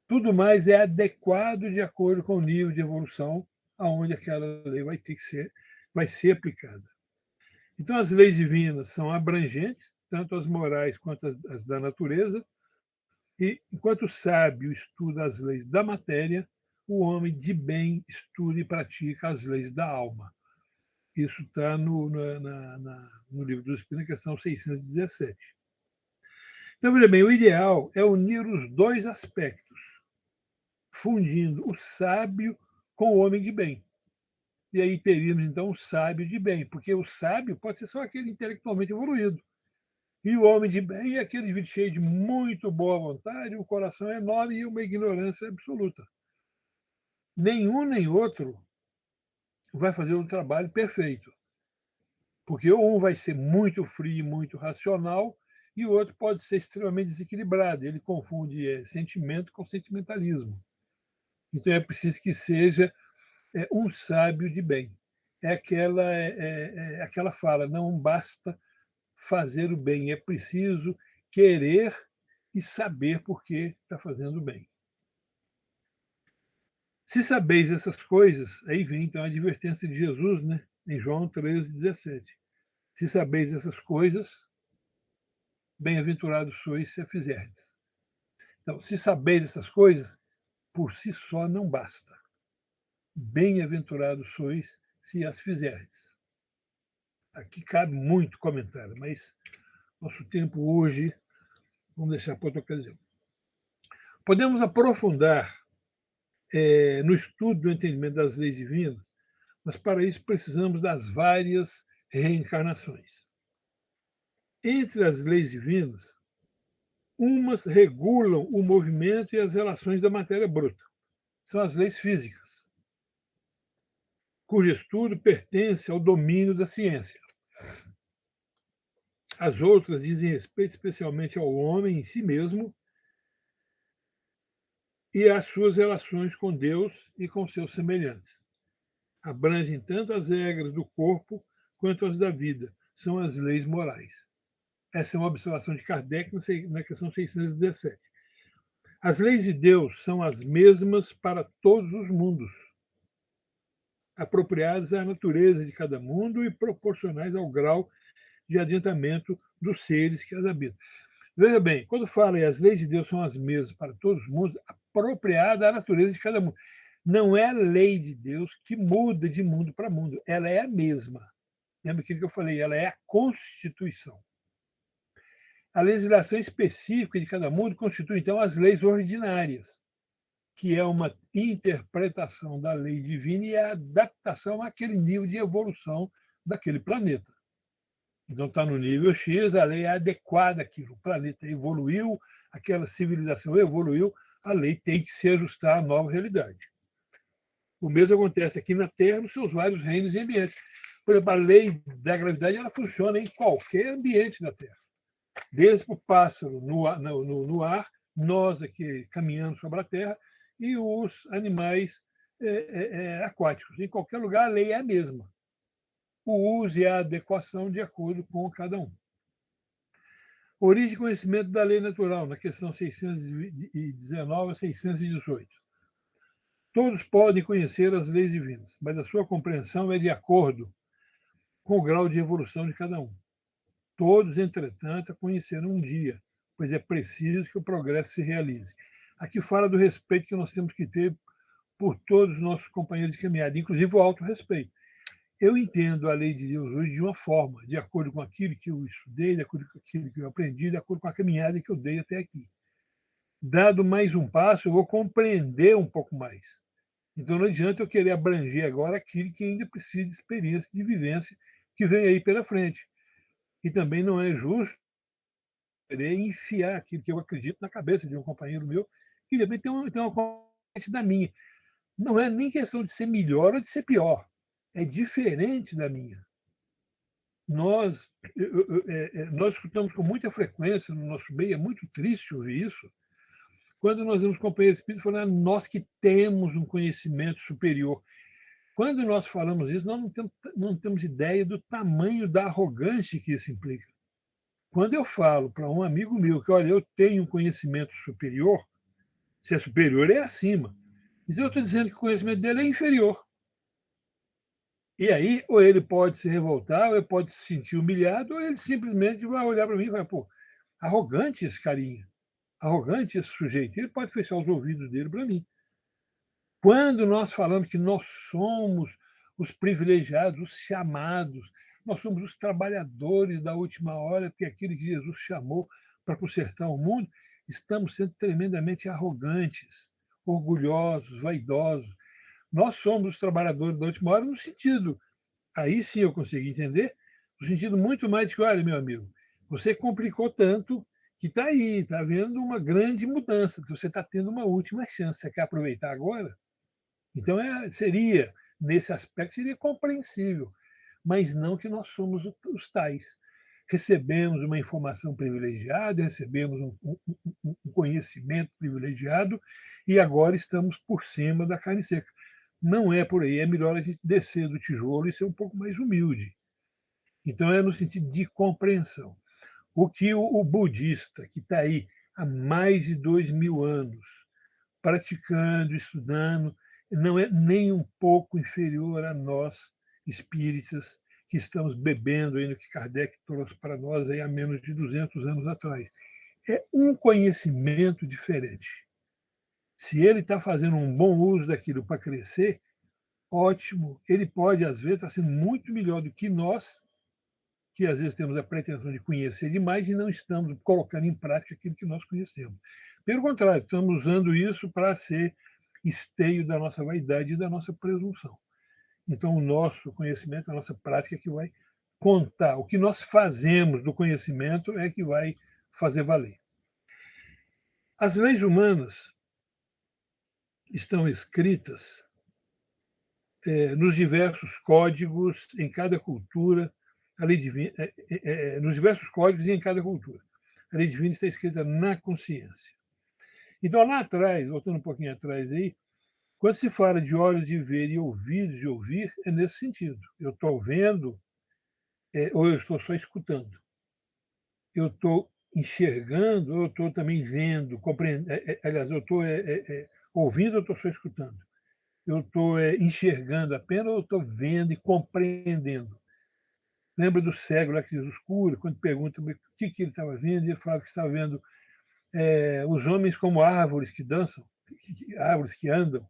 Tudo mais é adequado de acordo com o nível de evolução aonde aquela lei vai ser aplicada. Então, as leis divinas são abrangentes, tanto as morais quanto as da natureza, e enquanto o sábio estuda as leis da matéria, o homem de bem estuda e pratica as leis da alma. Isso está no Livro dos Espíritos, na questão 617. Então, veja bem, o ideal é unir os dois aspectos, fundindo o sábio com o homem de bem. E aí teríamos, então, o sábio de bem, porque o sábio pode ser só aquele intelectualmente evoluído. E o homem de bem é aquele cheio de muito boa vontade, um coração enorme e uma ignorância absoluta. Nenhum nem outro vai fazer um trabalho perfeito. Porque um vai ser muito frio, muito racional, e o outro pode ser extremamente desequilibrado. Ele confunde sentimento com sentimentalismo. Então é preciso que seja um sábio de bem. Aquela fala, não basta fazer o bem, é preciso querer e saber por que está fazendo o bem. Se sabeis essas coisas, aí vem então a advertência de Jesus, né? Em João 13,17. Se sabeis essas coisas, bem-aventurados sois se a fizerdes. Então, se sabeis essas coisas, por si só não basta. Bem-aventurados sois se as fizerdes. Aqui cabe muito comentário, mas nosso tempo hoje, vamos deixar para outra ocasião. Podemos aprofundar no estudo do entendimento das leis divinas, mas para isso precisamos das várias reencarnações. Entre as leis divinas, umas regulam o movimento e as relações da matéria bruta. São as leis físicas, cujo estudo pertence ao domínio da ciência. As outras dizem respeito especialmente ao homem em si mesmo e às suas relações com Deus e com seus semelhantes. Abrangem tanto as regras do corpo quanto as da vida. São as leis morais. Essa é uma observação de Kardec na questão 617. As leis de Deus são as mesmas para todos os mundos, apropriadas à natureza de cada mundo e proporcionais ao grau de adiantamento dos seres que as habitam. Veja bem, quando fala que as leis de Deus são as mesmas para todos os mundos, apropriada à natureza de cada mundo. Não é a lei de Deus que muda de mundo para mundo, ela é a mesma. Lembra aquilo que eu falei? Ela é a Constituição. A legislação específica de cada mundo constitui, então, as leis ordinárias, que é uma interpretação da lei divina e a adaptação àquele nível de evolução daquele planeta. Então, está no nível X, a lei é adequada àquilo. O planeta evoluiu, aquela civilização evoluiu, a lei tem que se ajustar à nova realidade. O mesmo acontece aqui na Terra, nos seus vários reinos e ambientes. Por exemplo, a lei da gravidade ela funciona em qualquer ambiente da Terra. Desde o pássaro no ar, nós aqui caminhando sobre a Terra, e os animais aquáticos. Em qualquer lugar, a lei é a mesma. O uso e a adequação de acordo com cada um. Origem e conhecimento da lei natural, na questão 619 a 618. Todos podem conhecer as leis divinas, mas a sua compreensão é de acordo com o grau de evolução de cada um. Todos, entretanto, a conhecerão um dia, pois é preciso que o progresso se realize. Aqui fala do respeito que nós temos que ter por todos os nossos companheiros de caminhada, inclusive o autorrespeito. Eu entendo a lei de Deus hoje de uma forma, de acordo com aquilo que eu estudei, de acordo com aquilo que eu aprendi, de acordo com a caminhada que eu dei até aqui. Dado mais um passo, eu vou compreender um pouco mais. Então não adianta eu querer abranger agora aquilo que ainda precisa de experiência, de vivência, que vem aí pela frente. E também não é justo querer enfiar aquilo que eu acredito na cabeça de um companheiro meu, que também tem uma corrente da minha. Não é nem questão de ser melhor ou de ser pior. É diferente da minha. Nós escutamos com muita frequência no nosso meio, é muito triste ouvir isso, quando nós vemos companheiros espíritas falando nós que temos um conhecimento superior. Quando nós falamos isso, nós não temos ideia do tamanho da arrogância que isso implica. Quando eu falo para um amigo meu que, olha, eu tenho um conhecimento superior, se é superior é acima. Então eu estou dizendo que o conhecimento dele é inferior. E aí, ou ele pode se revoltar, ou ele pode se sentir humilhado, ou ele simplesmente vai olhar para mim e vai, pô, arrogante esse carinha, arrogante esse sujeito. Ele pode fechar os ouvidos dele para mim. Quando nós falamos que nós somos os privilegiados, os chamados, nós somos os trabalhadores da última hora, porque aquele que Jesus chamou para consertar o mundo, estamos sendo tremendamente arrogantes, orgulhosos, vaidosos. Nós somos os trabalhadores da última hora no sentido, aí sim eu consegui entender, no sentido muito mais de que, olha, meu amigo, você complicou tanto que está aí, está havendo uma grande mudança, você está tendo uma última chance, você quer aproveitar agora? Então, nesse aspecto, seria compreensível, mas não que nós somos os tais. Recebemos uma informação privilegiada, recebemos um conhecimento privilegiado e agora estamos por cima da carne seca. Não é por aí, é melhor a gente descer do tijolo e ser um pouco mais humilde. Então, é no sentido de compreensão. O que o budista, que está aí há mais de 2.000 anos, praticando, estudando, não é nem um pouco inferior a nós, espíritas, que estamos bebendo aí no que Kardec trouxe para nós aí há menos de 200 anos atrás. É um conhecimento diferente. Se ele está fazendo um bom uso daquilo para crescer, ótimo. Ele pode, às vezes, estar sendo muito melhor do que nós, que às vezes temos a pretensão de conhecer demais e não estamos colocando em prática aquilo que nós conhecemos. Pelo contrário, estamos usando isso para ser esteio da nossa vaidade e da nossa presunção. Então, o nosso conhecimento, a nossa prática é que vai contar. O que nós fazemos do conhecimento é que vai fazer valer. As leis humanas estão escritas nos diversos códigos em cada cultura, a lei divina, nos diversos códigos e em cada cultura. A lei divina está escrita na consciência. Então, lá atrás, voltando um pouquinho atrás aí, quando se fala de olhos de ver e ouvidos de ouvir, é nesse sentido. Eu estou vendo ou eu estou só escutando. Eu estou enxergando ou eu estou também vendo, compreendendo. Aliás, eu estou ouvindo ou eu estou só escutando. Eu estou enxergando apenas ou eu estou vendo e compreendendo. Lembra do cego lá que diz escuro, quando pergunta o que ele estava vendo, ele falava que estava vendo os homens como árvores que dançam, árvores que andam.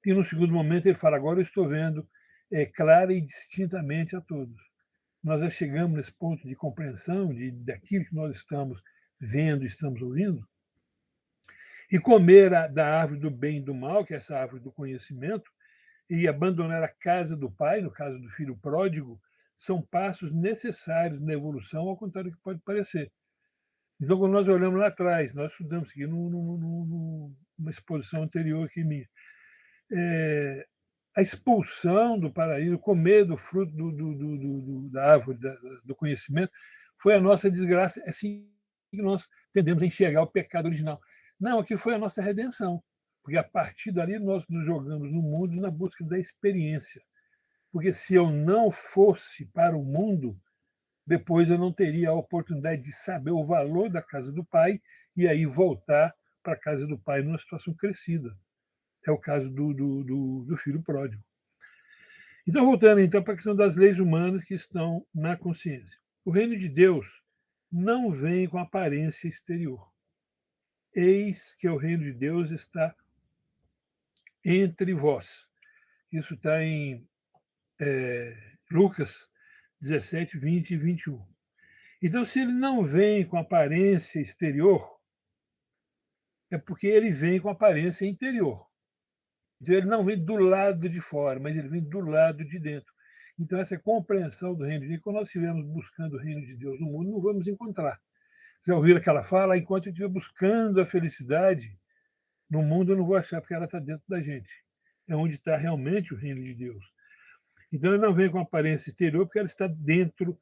E no segundo momento ele fala, agora eu estou vendo clara e distintamente a todos. Nós já chegamos nesse ponto de compreensão daquilo que nós estamos vendo, estamos ouvindo. E comer da árvore do bem e do mal, que é essa árvore do conhecimento, e abandonar a casa do pai, no caso do filho pródigo, são passos necessários na evolução, ao contrário do que pode parecer. Então, quando nós olhamos lá atrás, nós estudamos aqui numa exposição anterior aqui minha, a expulsão do paraíso, comer do fruto da árvore do conhecimento, foi a nossa desgraça. É assim que nós tendemos a enxergar o pecado original. Não, aquilo foi a nossa redenção, porque a partir dali nós nos jogamos no mundo na busca da experiência. Porque se eu não fosse para o mundo, depois eu não teria a oportunidade de saber o valor da casa do pai e aí voltar para a casa do pai numa situação crescida. É o caso do filho pródigo. Então, voltando então para a questão das leis humanas que estão na consciência. O reino de Deus não vem com aparência exterior. Eis que o reino de Deus está entre vós. Isso está em Lucas 17, 20 e 21. Então, se ele não vem com aparência exterior, é porque ele vem com aparência interior. Então, ele não vem do lado de fora, mas ele vem do lado de dentro. Então, essa compreensão do reino de Deus, quando nós estivermos buscando o reino de Deus no mundo, não vamos encontrar. Já ouviram aquela fala? Enquanto eu estiver buscando a felicidade no mundo, eu não vou achar, porque ela está dentro da gente. É onde está realmente o reino de Deus. Então, ele não vem com aparência exterior, porque ela está dentro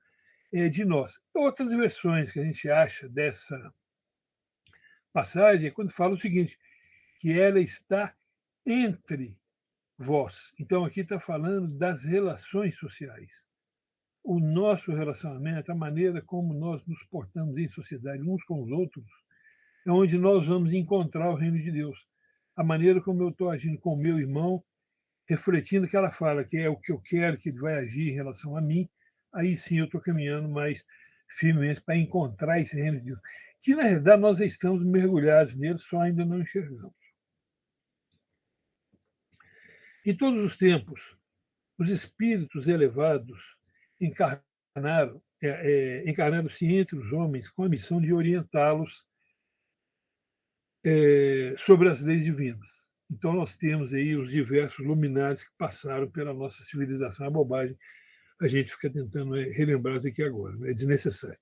de nós. Outras versões que a gente acha dessa passagem é quando fala o seguinte, que ela está entre vós. Então, aqui está falando das relações sociais. O nosso relacionamento, a maneira como nós nos portamos em sociedade uns com os outros, é onde nós vamos encontrar o reino de Deus. A maneira como eu estou agindo com o meu irmão, refletindo que ela fala que é o que eu quero que ele vai agir em relação a mim, aí sim eu estou caminhando mais firmemente para encontrar esse reino de Deus. Que, na realidade, nós estamos mergulhados nele, só ainda não enxergamos. Em todos os tempos, os espíritos elevados encarnaram-se entre os homens com a missão de orientá-los sobre as leis divinas. Então, nós temos aí os diversos luminares que passaram pela nossa civilização. É bobagem a gente fica tentando relembrar isso aqui agora, é desnecessário.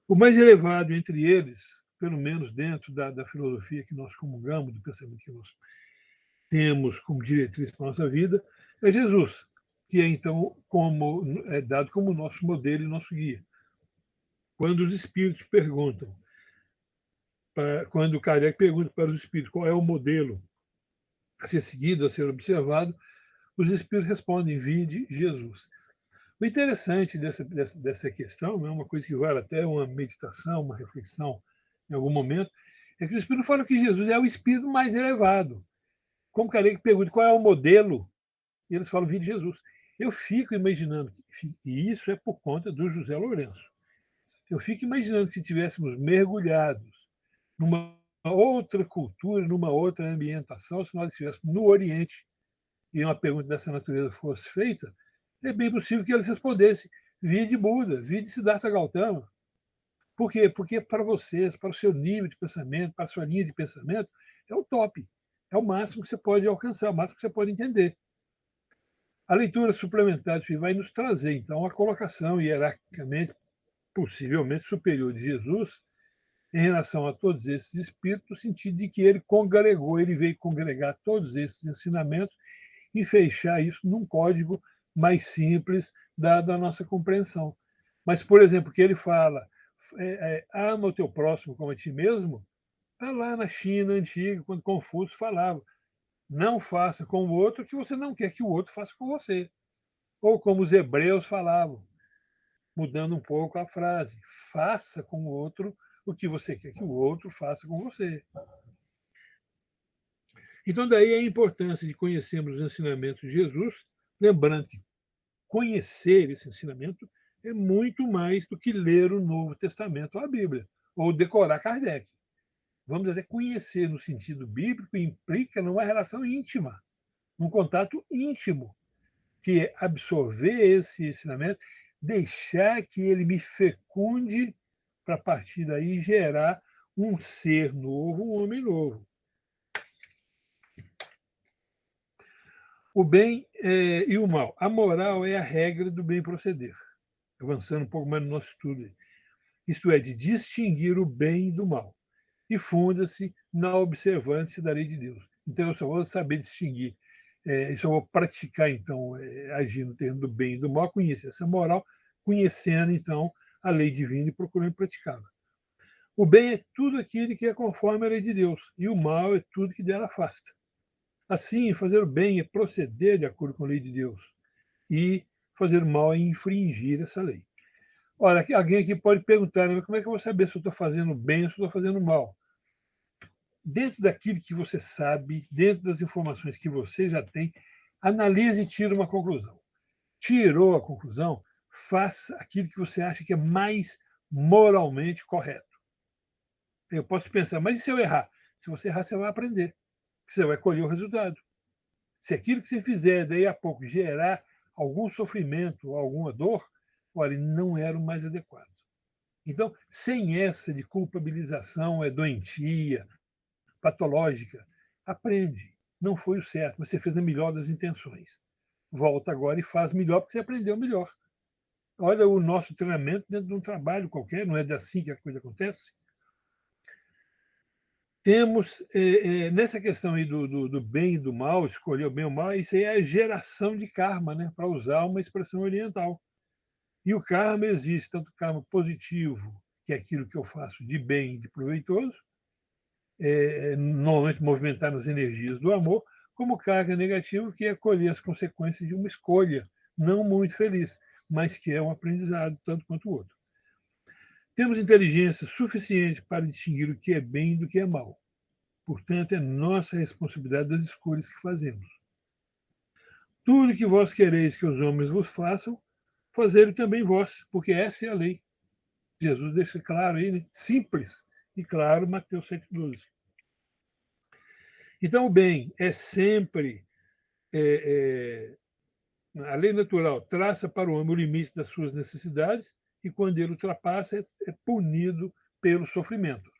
O mais elevado entre eles, pelo menos dentro da filosofia que nós comungamos, do pensamento que nós temos como diretriz para a nossa vida, é Jesus, que é então dado como nosso modelo e nosso guia. Quando os espíritos perguntam, quando Kardec pergunta para os espíritos qual é o modelo a ser seguido, a ser observado, os espíritos respondem, vide Jesus. O interessante dessa questão, é uma coisa que vale até uma meditação, uma reflexão em algum momento, é que o espírito fala que Jesus é o espírito mais elevado. Como Kardec pergunta qual é o modelo, e eles falam, vide Jesus. Eu fico imaginando, e isso é por conta do José Lourenço, eu fico imaginando se tivéssemos mergulhados numa outra cultura, numa outra ambientação, se nós estivéssemos no Oriente e uma pergunta dessa natureza fosse feita, é bem possível que eles respondessem: vide Buda, vide Siddhartha Gautama. Por quê? Porque para vocês, para o seu nível de pensamento, para a sua linha de pensamento, é o top. É o máximo que você pode alcançar, é o máximo que você pode entender. A leitura suplementar vai nos trazer, então, a colocação hierarquicamente, possivelmente superior de Jesus em relação a todos esses espíritos, no sentido de que ele congregou, ele veio congregar todos esses ensinamentos e fechar isso num código mais simples da nossa compreensão. Mas, por exemplo, que ele fala, ama o teu próximo como a ti mesmo, está lá na China antiga, quando Confúcio falava, não faça com o outro o que você não quer que o outro faça com você. Ou como os hebreus falavam, mudando um pouco a frase, faça com o outro o que você quer que o outro faça com você. Então, daí a importância de conhecermos os ensinamentos de Jesus, lembrando que conhecer esse ensinamento é muito mais do que ler o Novo Testamento ou a Bíblia, ou decorar Kardec. Vamos até conhecer no sentido bíblico implica numa relação íntima, num contato íntimo, que é absorver esse ensinamento, deixar que ele me fecunde para, a partir daí, gerar um ser novo, um homem novo. O bem e o mal. A moral é a regra do bem proceder. Avançando um pouco mais no nosso estudo. Isto é, de distinguir o bem do mal. E funda-se na observância da lei de Deus. Então, eu só vou saber distinguir, eu só vou praticar, então, agir no terreno do bem e do mal, conhecer essa moral, conhecendo, então, a lei divina e procurando praticá-la. O bem é tudo aquilo que é conforme a lei de Deus, e o mal é tudo que dela afasta. Assim, fazer o bem é proceder de acordo com a lei de Deus, e fazer o mal é infringir essa lei. Ora, alguém aqui pode perguntar, né, como é que eu vou saber se eu estou fazendo bem ou se eu estou fazendo mal? Dentro daquilo que você sabe, dentro das informações que você já tem, analise e tire uma conclusão. Tirou a conclusão, faça aquilo que você acha que é mais moralmente correto. Eu posso pensar, mas e se eu errar? Se você errar, você vai aprender. Você vai colher o resultado. Se aquilo que você fizer daí a pouco gerar algum sofrimento ou alguma dor, olha, não era o mais adequado. Então, sem essa de culpabilização, doentia, patológica, aprende. Não foi o certo, mas você fez a melhor das intenções. Volta agora e faz melhor porque você aprendeu melhor. Olha o nosso treinamento dentro de um trabalho qualquer, não é assim que a coisa acontece? Temos, nessa questão aí do bem e do mal, escolher o bem ou o mal, isso aí é a geração de karma, né? Para usar uma expressão oriental. E o karma existe, tanto karma positivo, que é aquilo que eu faço de bem e de proveitoso, normalmente movimentar nas energias do amor, como carga negativa, que é colher as consequências de uma escolha não muito feliz, mas que é um aprendizado tanto quanto o outro. Temos inteligência suficiente para distinguir o que é bem do que é mal. Portanto, é nossa responsabilidade das escolhas que fazemos. Tudo que vós quereis que os homens vos façam, fazei-o também vós, porque essa é a lei. Jesus deixa claro aí, né? Simples e claro, Mateus 7,12. Então, o bem é sempre a lei natural traça para o homem o limite das suas necessidades e, quando ele ultrapassa, é punido pelo sofrimento.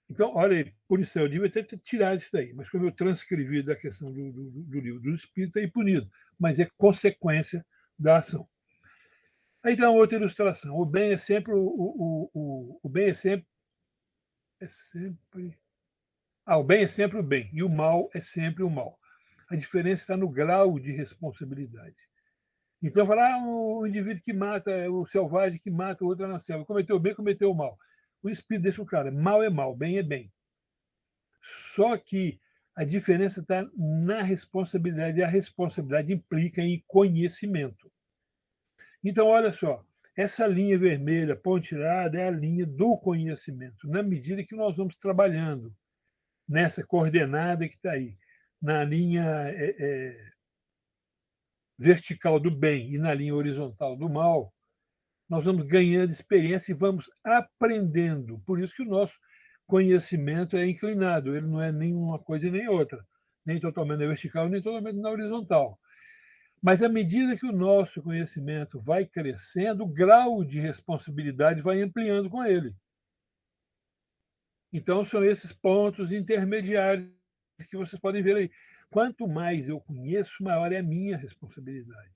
Então, olha aí, punição, eu devia ter tirado isso daí, mas como eu transcrevi da questão do livro do Espírito, é punido, mas é consequência da ação. Aí tem uma outra ilustração. O bem é sempre o bem é sempre o bem é sempre o bem e o mal é sempre o mal. A diferença está no grau de responsabilidade. Então, falar o indivíduo que mata, o selvagem que mata o outro na selva, cometeu o bem, cometeu o mal. O Espírito deixa claro, mal é mal, bem é bem. Só que a diferença está na responsabilidade, e a responsabilidade implica em conhecimento. Então, olha só, essa linha vermelha pontilhada é a linha do conhecimento. Na medida que nós vamos trabalhando nessa coordenada que está aí, na linha vertical do bem e na linha horizontal do mal, nós vamos ganhando experiência e vamos aprendendo. Por isso que o nosso conhecimento é inclinado, ele não é nem uma coisa nem outra, nem totalmente na vertical, nem totalmente na horizontal. Mas à medida que o nosso conhecimento vai crescendo, o grau de responsabilidade vai ampliando com ele. Então, são esses pontos intermediários que vocês podem ver aí. Quanto mais eu conheço, maior é a minha responsabilidade.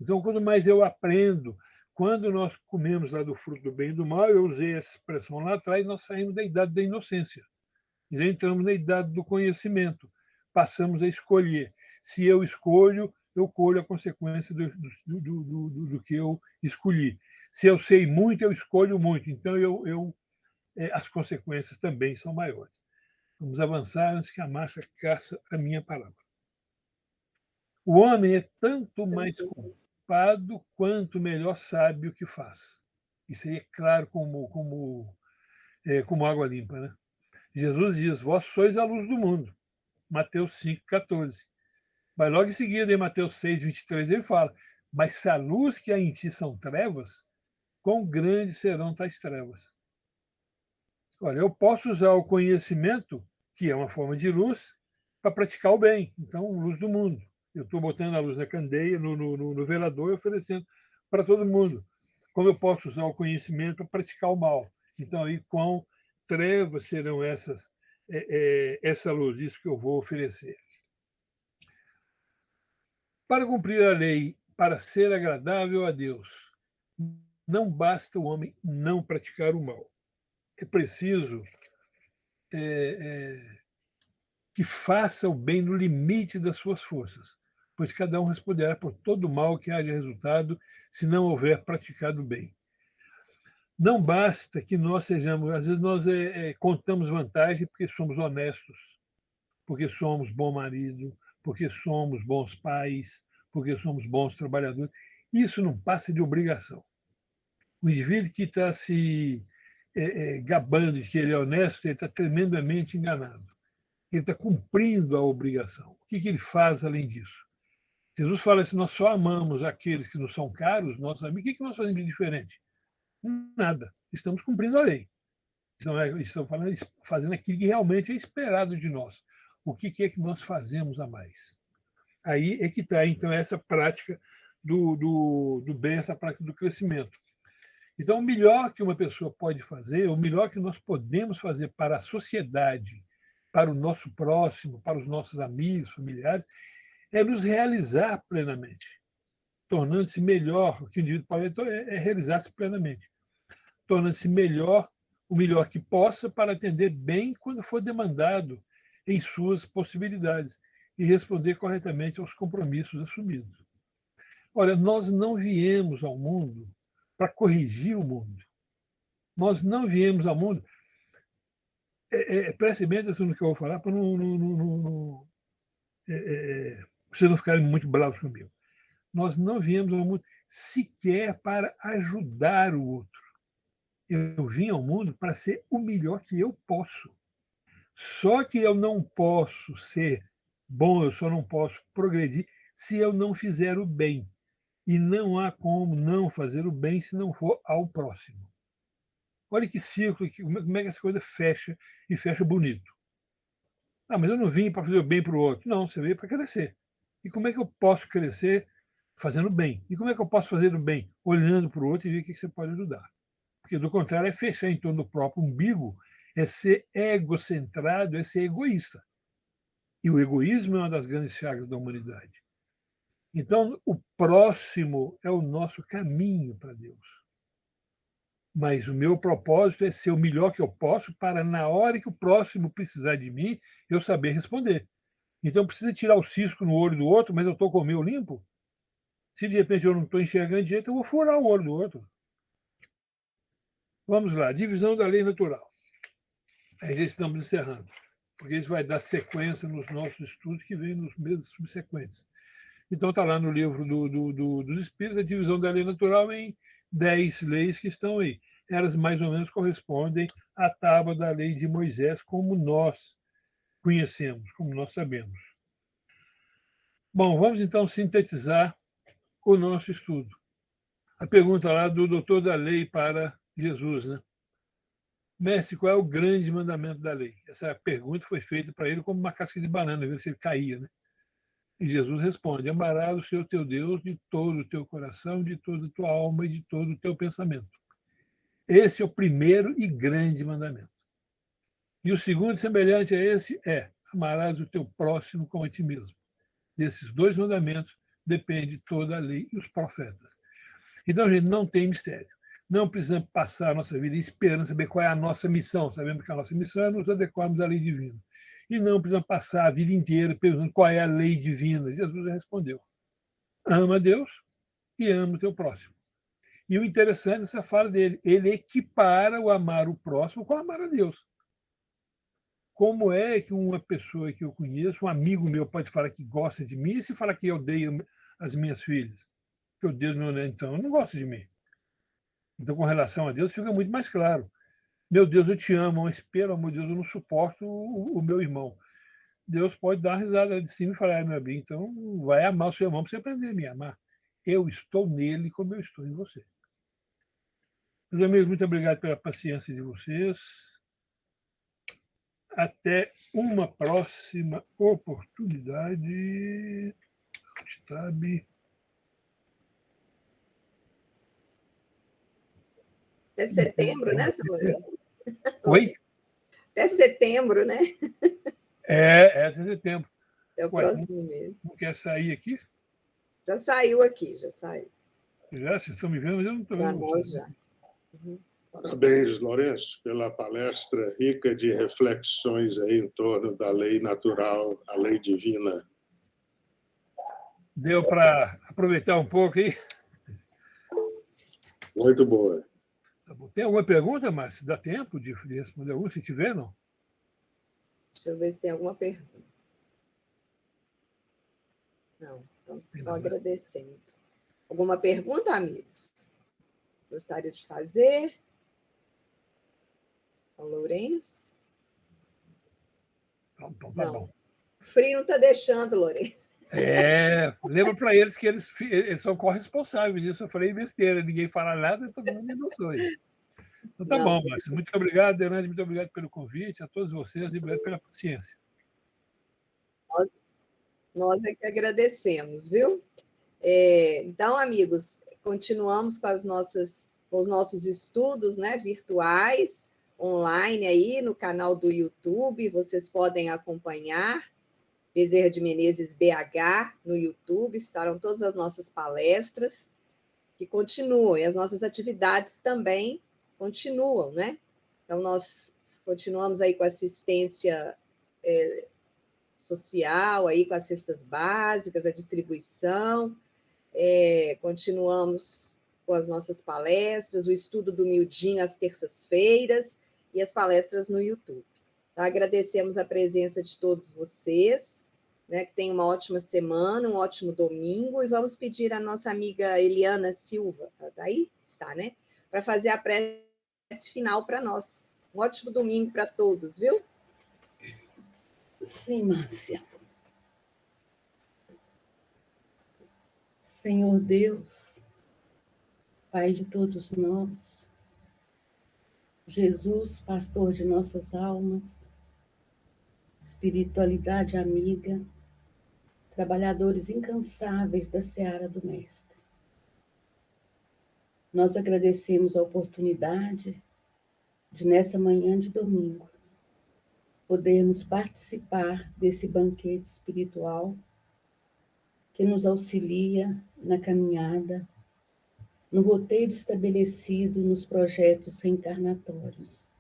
Então, quanto mais eu aprendo, quando nós comemos lá do fruto do bem e do mal, eu usei essa expressão lá atrás, nós saímos da idade da inocência. Já entramos na idade do conhecimento. Passamos a escolher. Se eu escolho, eu colho a consequência do que eu escolhi. Se eu sei muito, eu escolho muito. Então, as consequências também são maiores. Vamos avançar antes que a massa caça a minha palavra. O homem é tanto mais culpado quanto melhor sabe o que faz. Isso aí é claro como água limpa, né? Jesus diz: vós sois a luz do mundo. Mateus 5,14. Mas logo em seguida, em Mateus 6,23, ele fala: mas se a luz que há em ti são trevas, quão grandes serão tais trevas? Olha, eu posso usar o conhecimento, que é uma forma de luz, para praticar o bem. Então, luz do mundo. Eu estou botando a luz na candeia, no velador e oferecendo para todo mundo. Como eu posso usar o conhecimento para praticar o mal? Então, aí, quão trevas serão essa luz? Isso que eu vou oferecer. Para cumprir a lei, para ser agradável a Deus, não basta o homem não praticar o mal. É preciso que faça o bem no limite das suas forças, pois cada um responderá por todo o mal que haja resultado se não houver praticado o bem. Não basta que nós sejamos, às vezes nós contamos vantagem porque somos honestos, porque somos bom marido, porque somos bons pais, porque somos bons trabalhadores. Isso não passa de obrigação. O indivíduo que está se gabando de que ele é honesto, ele está tremendamente enganado. Ele está cumprindo a obrigação. O que ele faz além disso? Jesus fala assim: nós só amamos aqueles que nos são caros, nossos amigos. O que nós fazemos de diferente? Nada. Estamos cumprindo a lei. Estamos fazendo aquilo que realmente é esperado de nós. O que é que nós fazemos a mais? Aí é que está, então, essa prática do bem, essa prática do crescimento. Então, o melhor que uma pessoa pode fazer, o melhor que nós podemos fazer para a sociedade, para o nosso próximo, para os nossos amigos, familiares, é nos realizar plenamente, tornando-se melhor. O que o indivíduo pode realizar-se plenamente, tornando-se melhor, o melhor que possa, para atender bem quando for demandado em suas possibilidades e responder corretamente aos compromissos assumidos. Olha, nós não viemos ao mundo para corrigir o mundo. Nós não viemos ao mundo. Preste bem atenção no que eu vou falar para vocês não ficarem muito bravos comigo. Nós não viemos ao mundo sequer para ajudar o outro. Eu vim ao mundo para ser o melhor que eu posso. Só que eu não posso ser bom, eu só não posso progredir se eu não fizer o bem. E não há como não fazer o bem se não for ao próximo. Olha que círculo, como é que essa coisa fecha e fecha bonito. Ah, mas eu não vim para fazer o bem para o outro. Não, você veio para crescer. E como é que eu posso crescer fazendo bem? E como é que eu posso fazer o bem? Olhando para o outro e ver o que você pode ajudar. Porque, do contrário, é fechar em torno do próprio umbigo, é ser egocentrado, é ser egoísta. E o egoísmo é uma das grandes chagas da humanidade. Então, o próximo é o nosso caminho para Deus. Mas o meu propósito é ser o melhor que eu posso para, na hora que o próximo precisar de mim, eu saber responder. Então, precisa tirar o cisco no olho do outro, mas eu estou com o meu limpo? Se de repente eu não estou enxergando de jeito, eu vou furar o olho do outro. Vamos lá, divisão da lei natural. Aí já estamos encerrando, porque isso vai dar sequência nos nossos estudos que vêm nos meses subsequentes. Então, está lá no livro dos Espíritos, a divisão da lei natural em 10 leis que estão aí. Elas mais ou menos correspondem à tábua da lei de Moisés, como nós conhecemos, como nós sabemos. Bom, vamos então sintetizar o nosso estudo. A pergunta lá do doutor da lei para Jesus, né? mestre, qual é o grande mandamento da lei? Essa pergunta foi feita para ele como uma casca de banana, ver se ele caía, né? E Jesus responde: amarás o Senhor teu Deus de todo o teu coração, de toda a tua alma e de todo o teu pensamento. Esse é o primeiro e grande mandamento. E o segundo, semelhante a esse, é: amarás o teu próximo como a ti mesmo. Desses dois mandamentos depende toda a lei e os profetas. Então, gente, não tem mistério. Não precisamos passar a nossa vida esperando saber qual é a nossa missão. Sabemos que a nossa missão é nos adequarmos à lei divina. E não precisamos passar a vida inteira perguntando qual é a lei divina. Jesus já respondeu: ama a Deus e ama o teu próximo. E o interessante nessa fala dele, ele equipara o amar o próximo com o amar a Deus. Como é que uma pessoa que eu conheço, um amigo meu, pode falar que gosta de mim e se falar que eu odeio as minhas filhas? Que eu odeio meu neto, então, não gosta de mim. Então, com relação a Deus, fica muito mais claro. Meu Deus, eu te amo, mas pelo amor de Deus, eu não suporto o meu irmão. Deus pode dar uma risada de cima e falar: meu amigo, então vai amar o seu irmão para você aprender a me amar. Eu estou nele como eu estou em você. Meus amigos, muito obrigado pela paciência de vocês. Até uma próxima oportunidade. Sabe? Até setembro, né, seu Lourenço? Oi? Até setembro, né? Até setembro. É o próximo mês. Não quer sair aqui? Já saiu aqui, já saiu. Já? Vocês estão me vendo, mas eu não estou vendo. Para nós já. Uhum. Parabéns, Lourenço, pela palestra rica de reflexões aí em torno da lei natural, a lei divina. Deu para aproveitar um pouco aí? Muito boa. Tá bom. Tem alguma pergunta, Márcio? Dá tempo de responder alguma? Se tiver, não? Deixa eu ver se tem alguma pergunta. Não, então só agradecendo. Alguma pergunta, amigos? Gostaria de fazer? Ao Lourenço? Então, tá bom. O frio não está deixando, Lourenço. Lembra para eles que eles são corresponsáveis disso. Eu falei besteira, ninguém fala nada, todo mundo me endossou aí. Então tá bom, Márcio. Muito obrigado, Hernandes, muito obrigado pelo convite, a todos vocês e obrigado pela paciência. Nós é que agradecemos, viu? Então, amigos, continuamos com os nossos estudos, né, virtuais, online aí no canal do YouTube, vocês podem acompanhar, Bezerra de Menezes BH no YouTube, estarão todas as nossas palestras que continuam, e as nossas atividades também continuam, né? Então, nós continuamos aí com assistência social, aí com as cestas básicas, a distribuição, continuamos com as nossas palestras, o estudo do Mildinho às terças-feiras e as palestras no YouTube. Tá? Agradecemos a presença de todos vocês, né, que tenham uma ótima semana, um ótimo domingo, e vamos pedir à nossa amiga Eliana Silva, tá aí? Está, né? Para fazer a prece final para nós. Um ótimo domingo para todos, viu? Sim, Márcia. Senhor Deus, Pai de todos nós, Jesus, pastor de nossas almas, espiritualidade amiga, trabalhadores incansáveis da seara do Mestre. Nós agradecemos a oportunidade de, nessa manhã de domingo, podermos participar desse banquete espiritual que nos auxilia na caminhada, no roteiro estabelecido nos projetos reencarnatórios.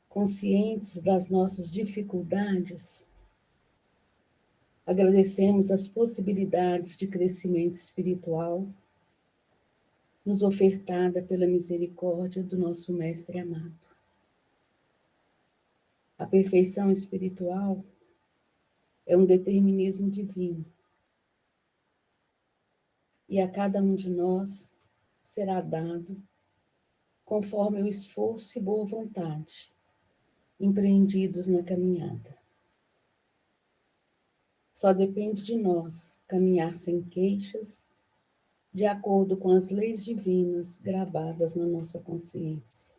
Conscientes das nossas dificuldades, agradecemos as possibilidades de crescimento espiritual nos ofertada pela misericórdia do nosso Mestre amado. A perfeição espiritual é um determinismo divino, e a cada um de nós será dado conforme o esforço e boa vontade empreendidos na caminhada. Só depende de nós caminhar sem queixas, de acordo com as leis divinas gravadas na nossa consciência.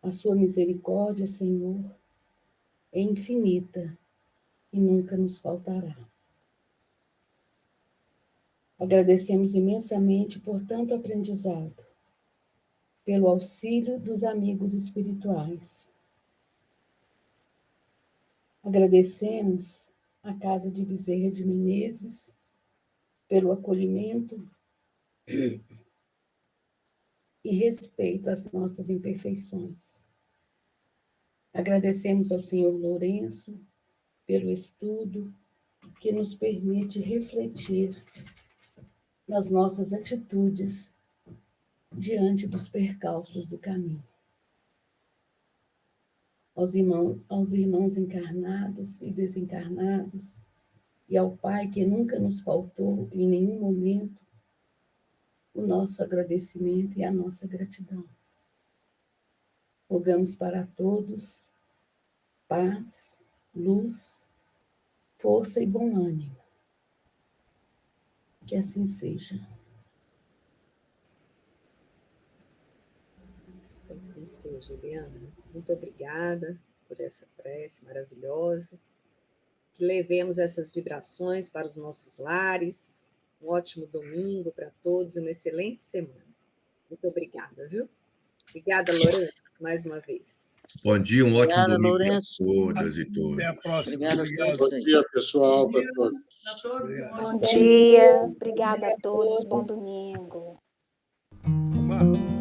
A sua misericórdia, Senhor, é infinita e nunca nos faltará. Agradecemos imensamente por tanto aprendizado, pelo auxílio dos amigos espirituais. Agradecemos à Casa de Bezerra de Menezes pelo acolhimento e respeito às nossas imperfeições. Agradecemos ao Senhor Lourenço pelo estudo que nos permite refletir nas nossas atitudes diante dos percalços do caminho. Aos irmãos encarnados e desencarnados, e ao Pai que nunca nos faltou em nenhum momento, o nosso agradecimento e a nossa gratidão. Rogamos para todos paz, luz, força e bom ânimo. Que assim seja. Que assim seja, Eliana. Muito obrigada por essa prece maravilhosa. Que levemos essas vibrações para os nossos lares. Um ótimo domingo para todos e uma excelente semana. Muito obrigada, viu? Obrigada, Lourenço, mais uma vez. Bom dia, um ótimo Obrigada, domingo Lourenço. a todas e Até a todos. próxima. Obrigada a Obrigado. todos Bom aí. dia, pessoal, para todos. A todos, um Obrigado. ótimo Bom dia, Bom obrigada dia a todos, bom todos. domingo. Omar.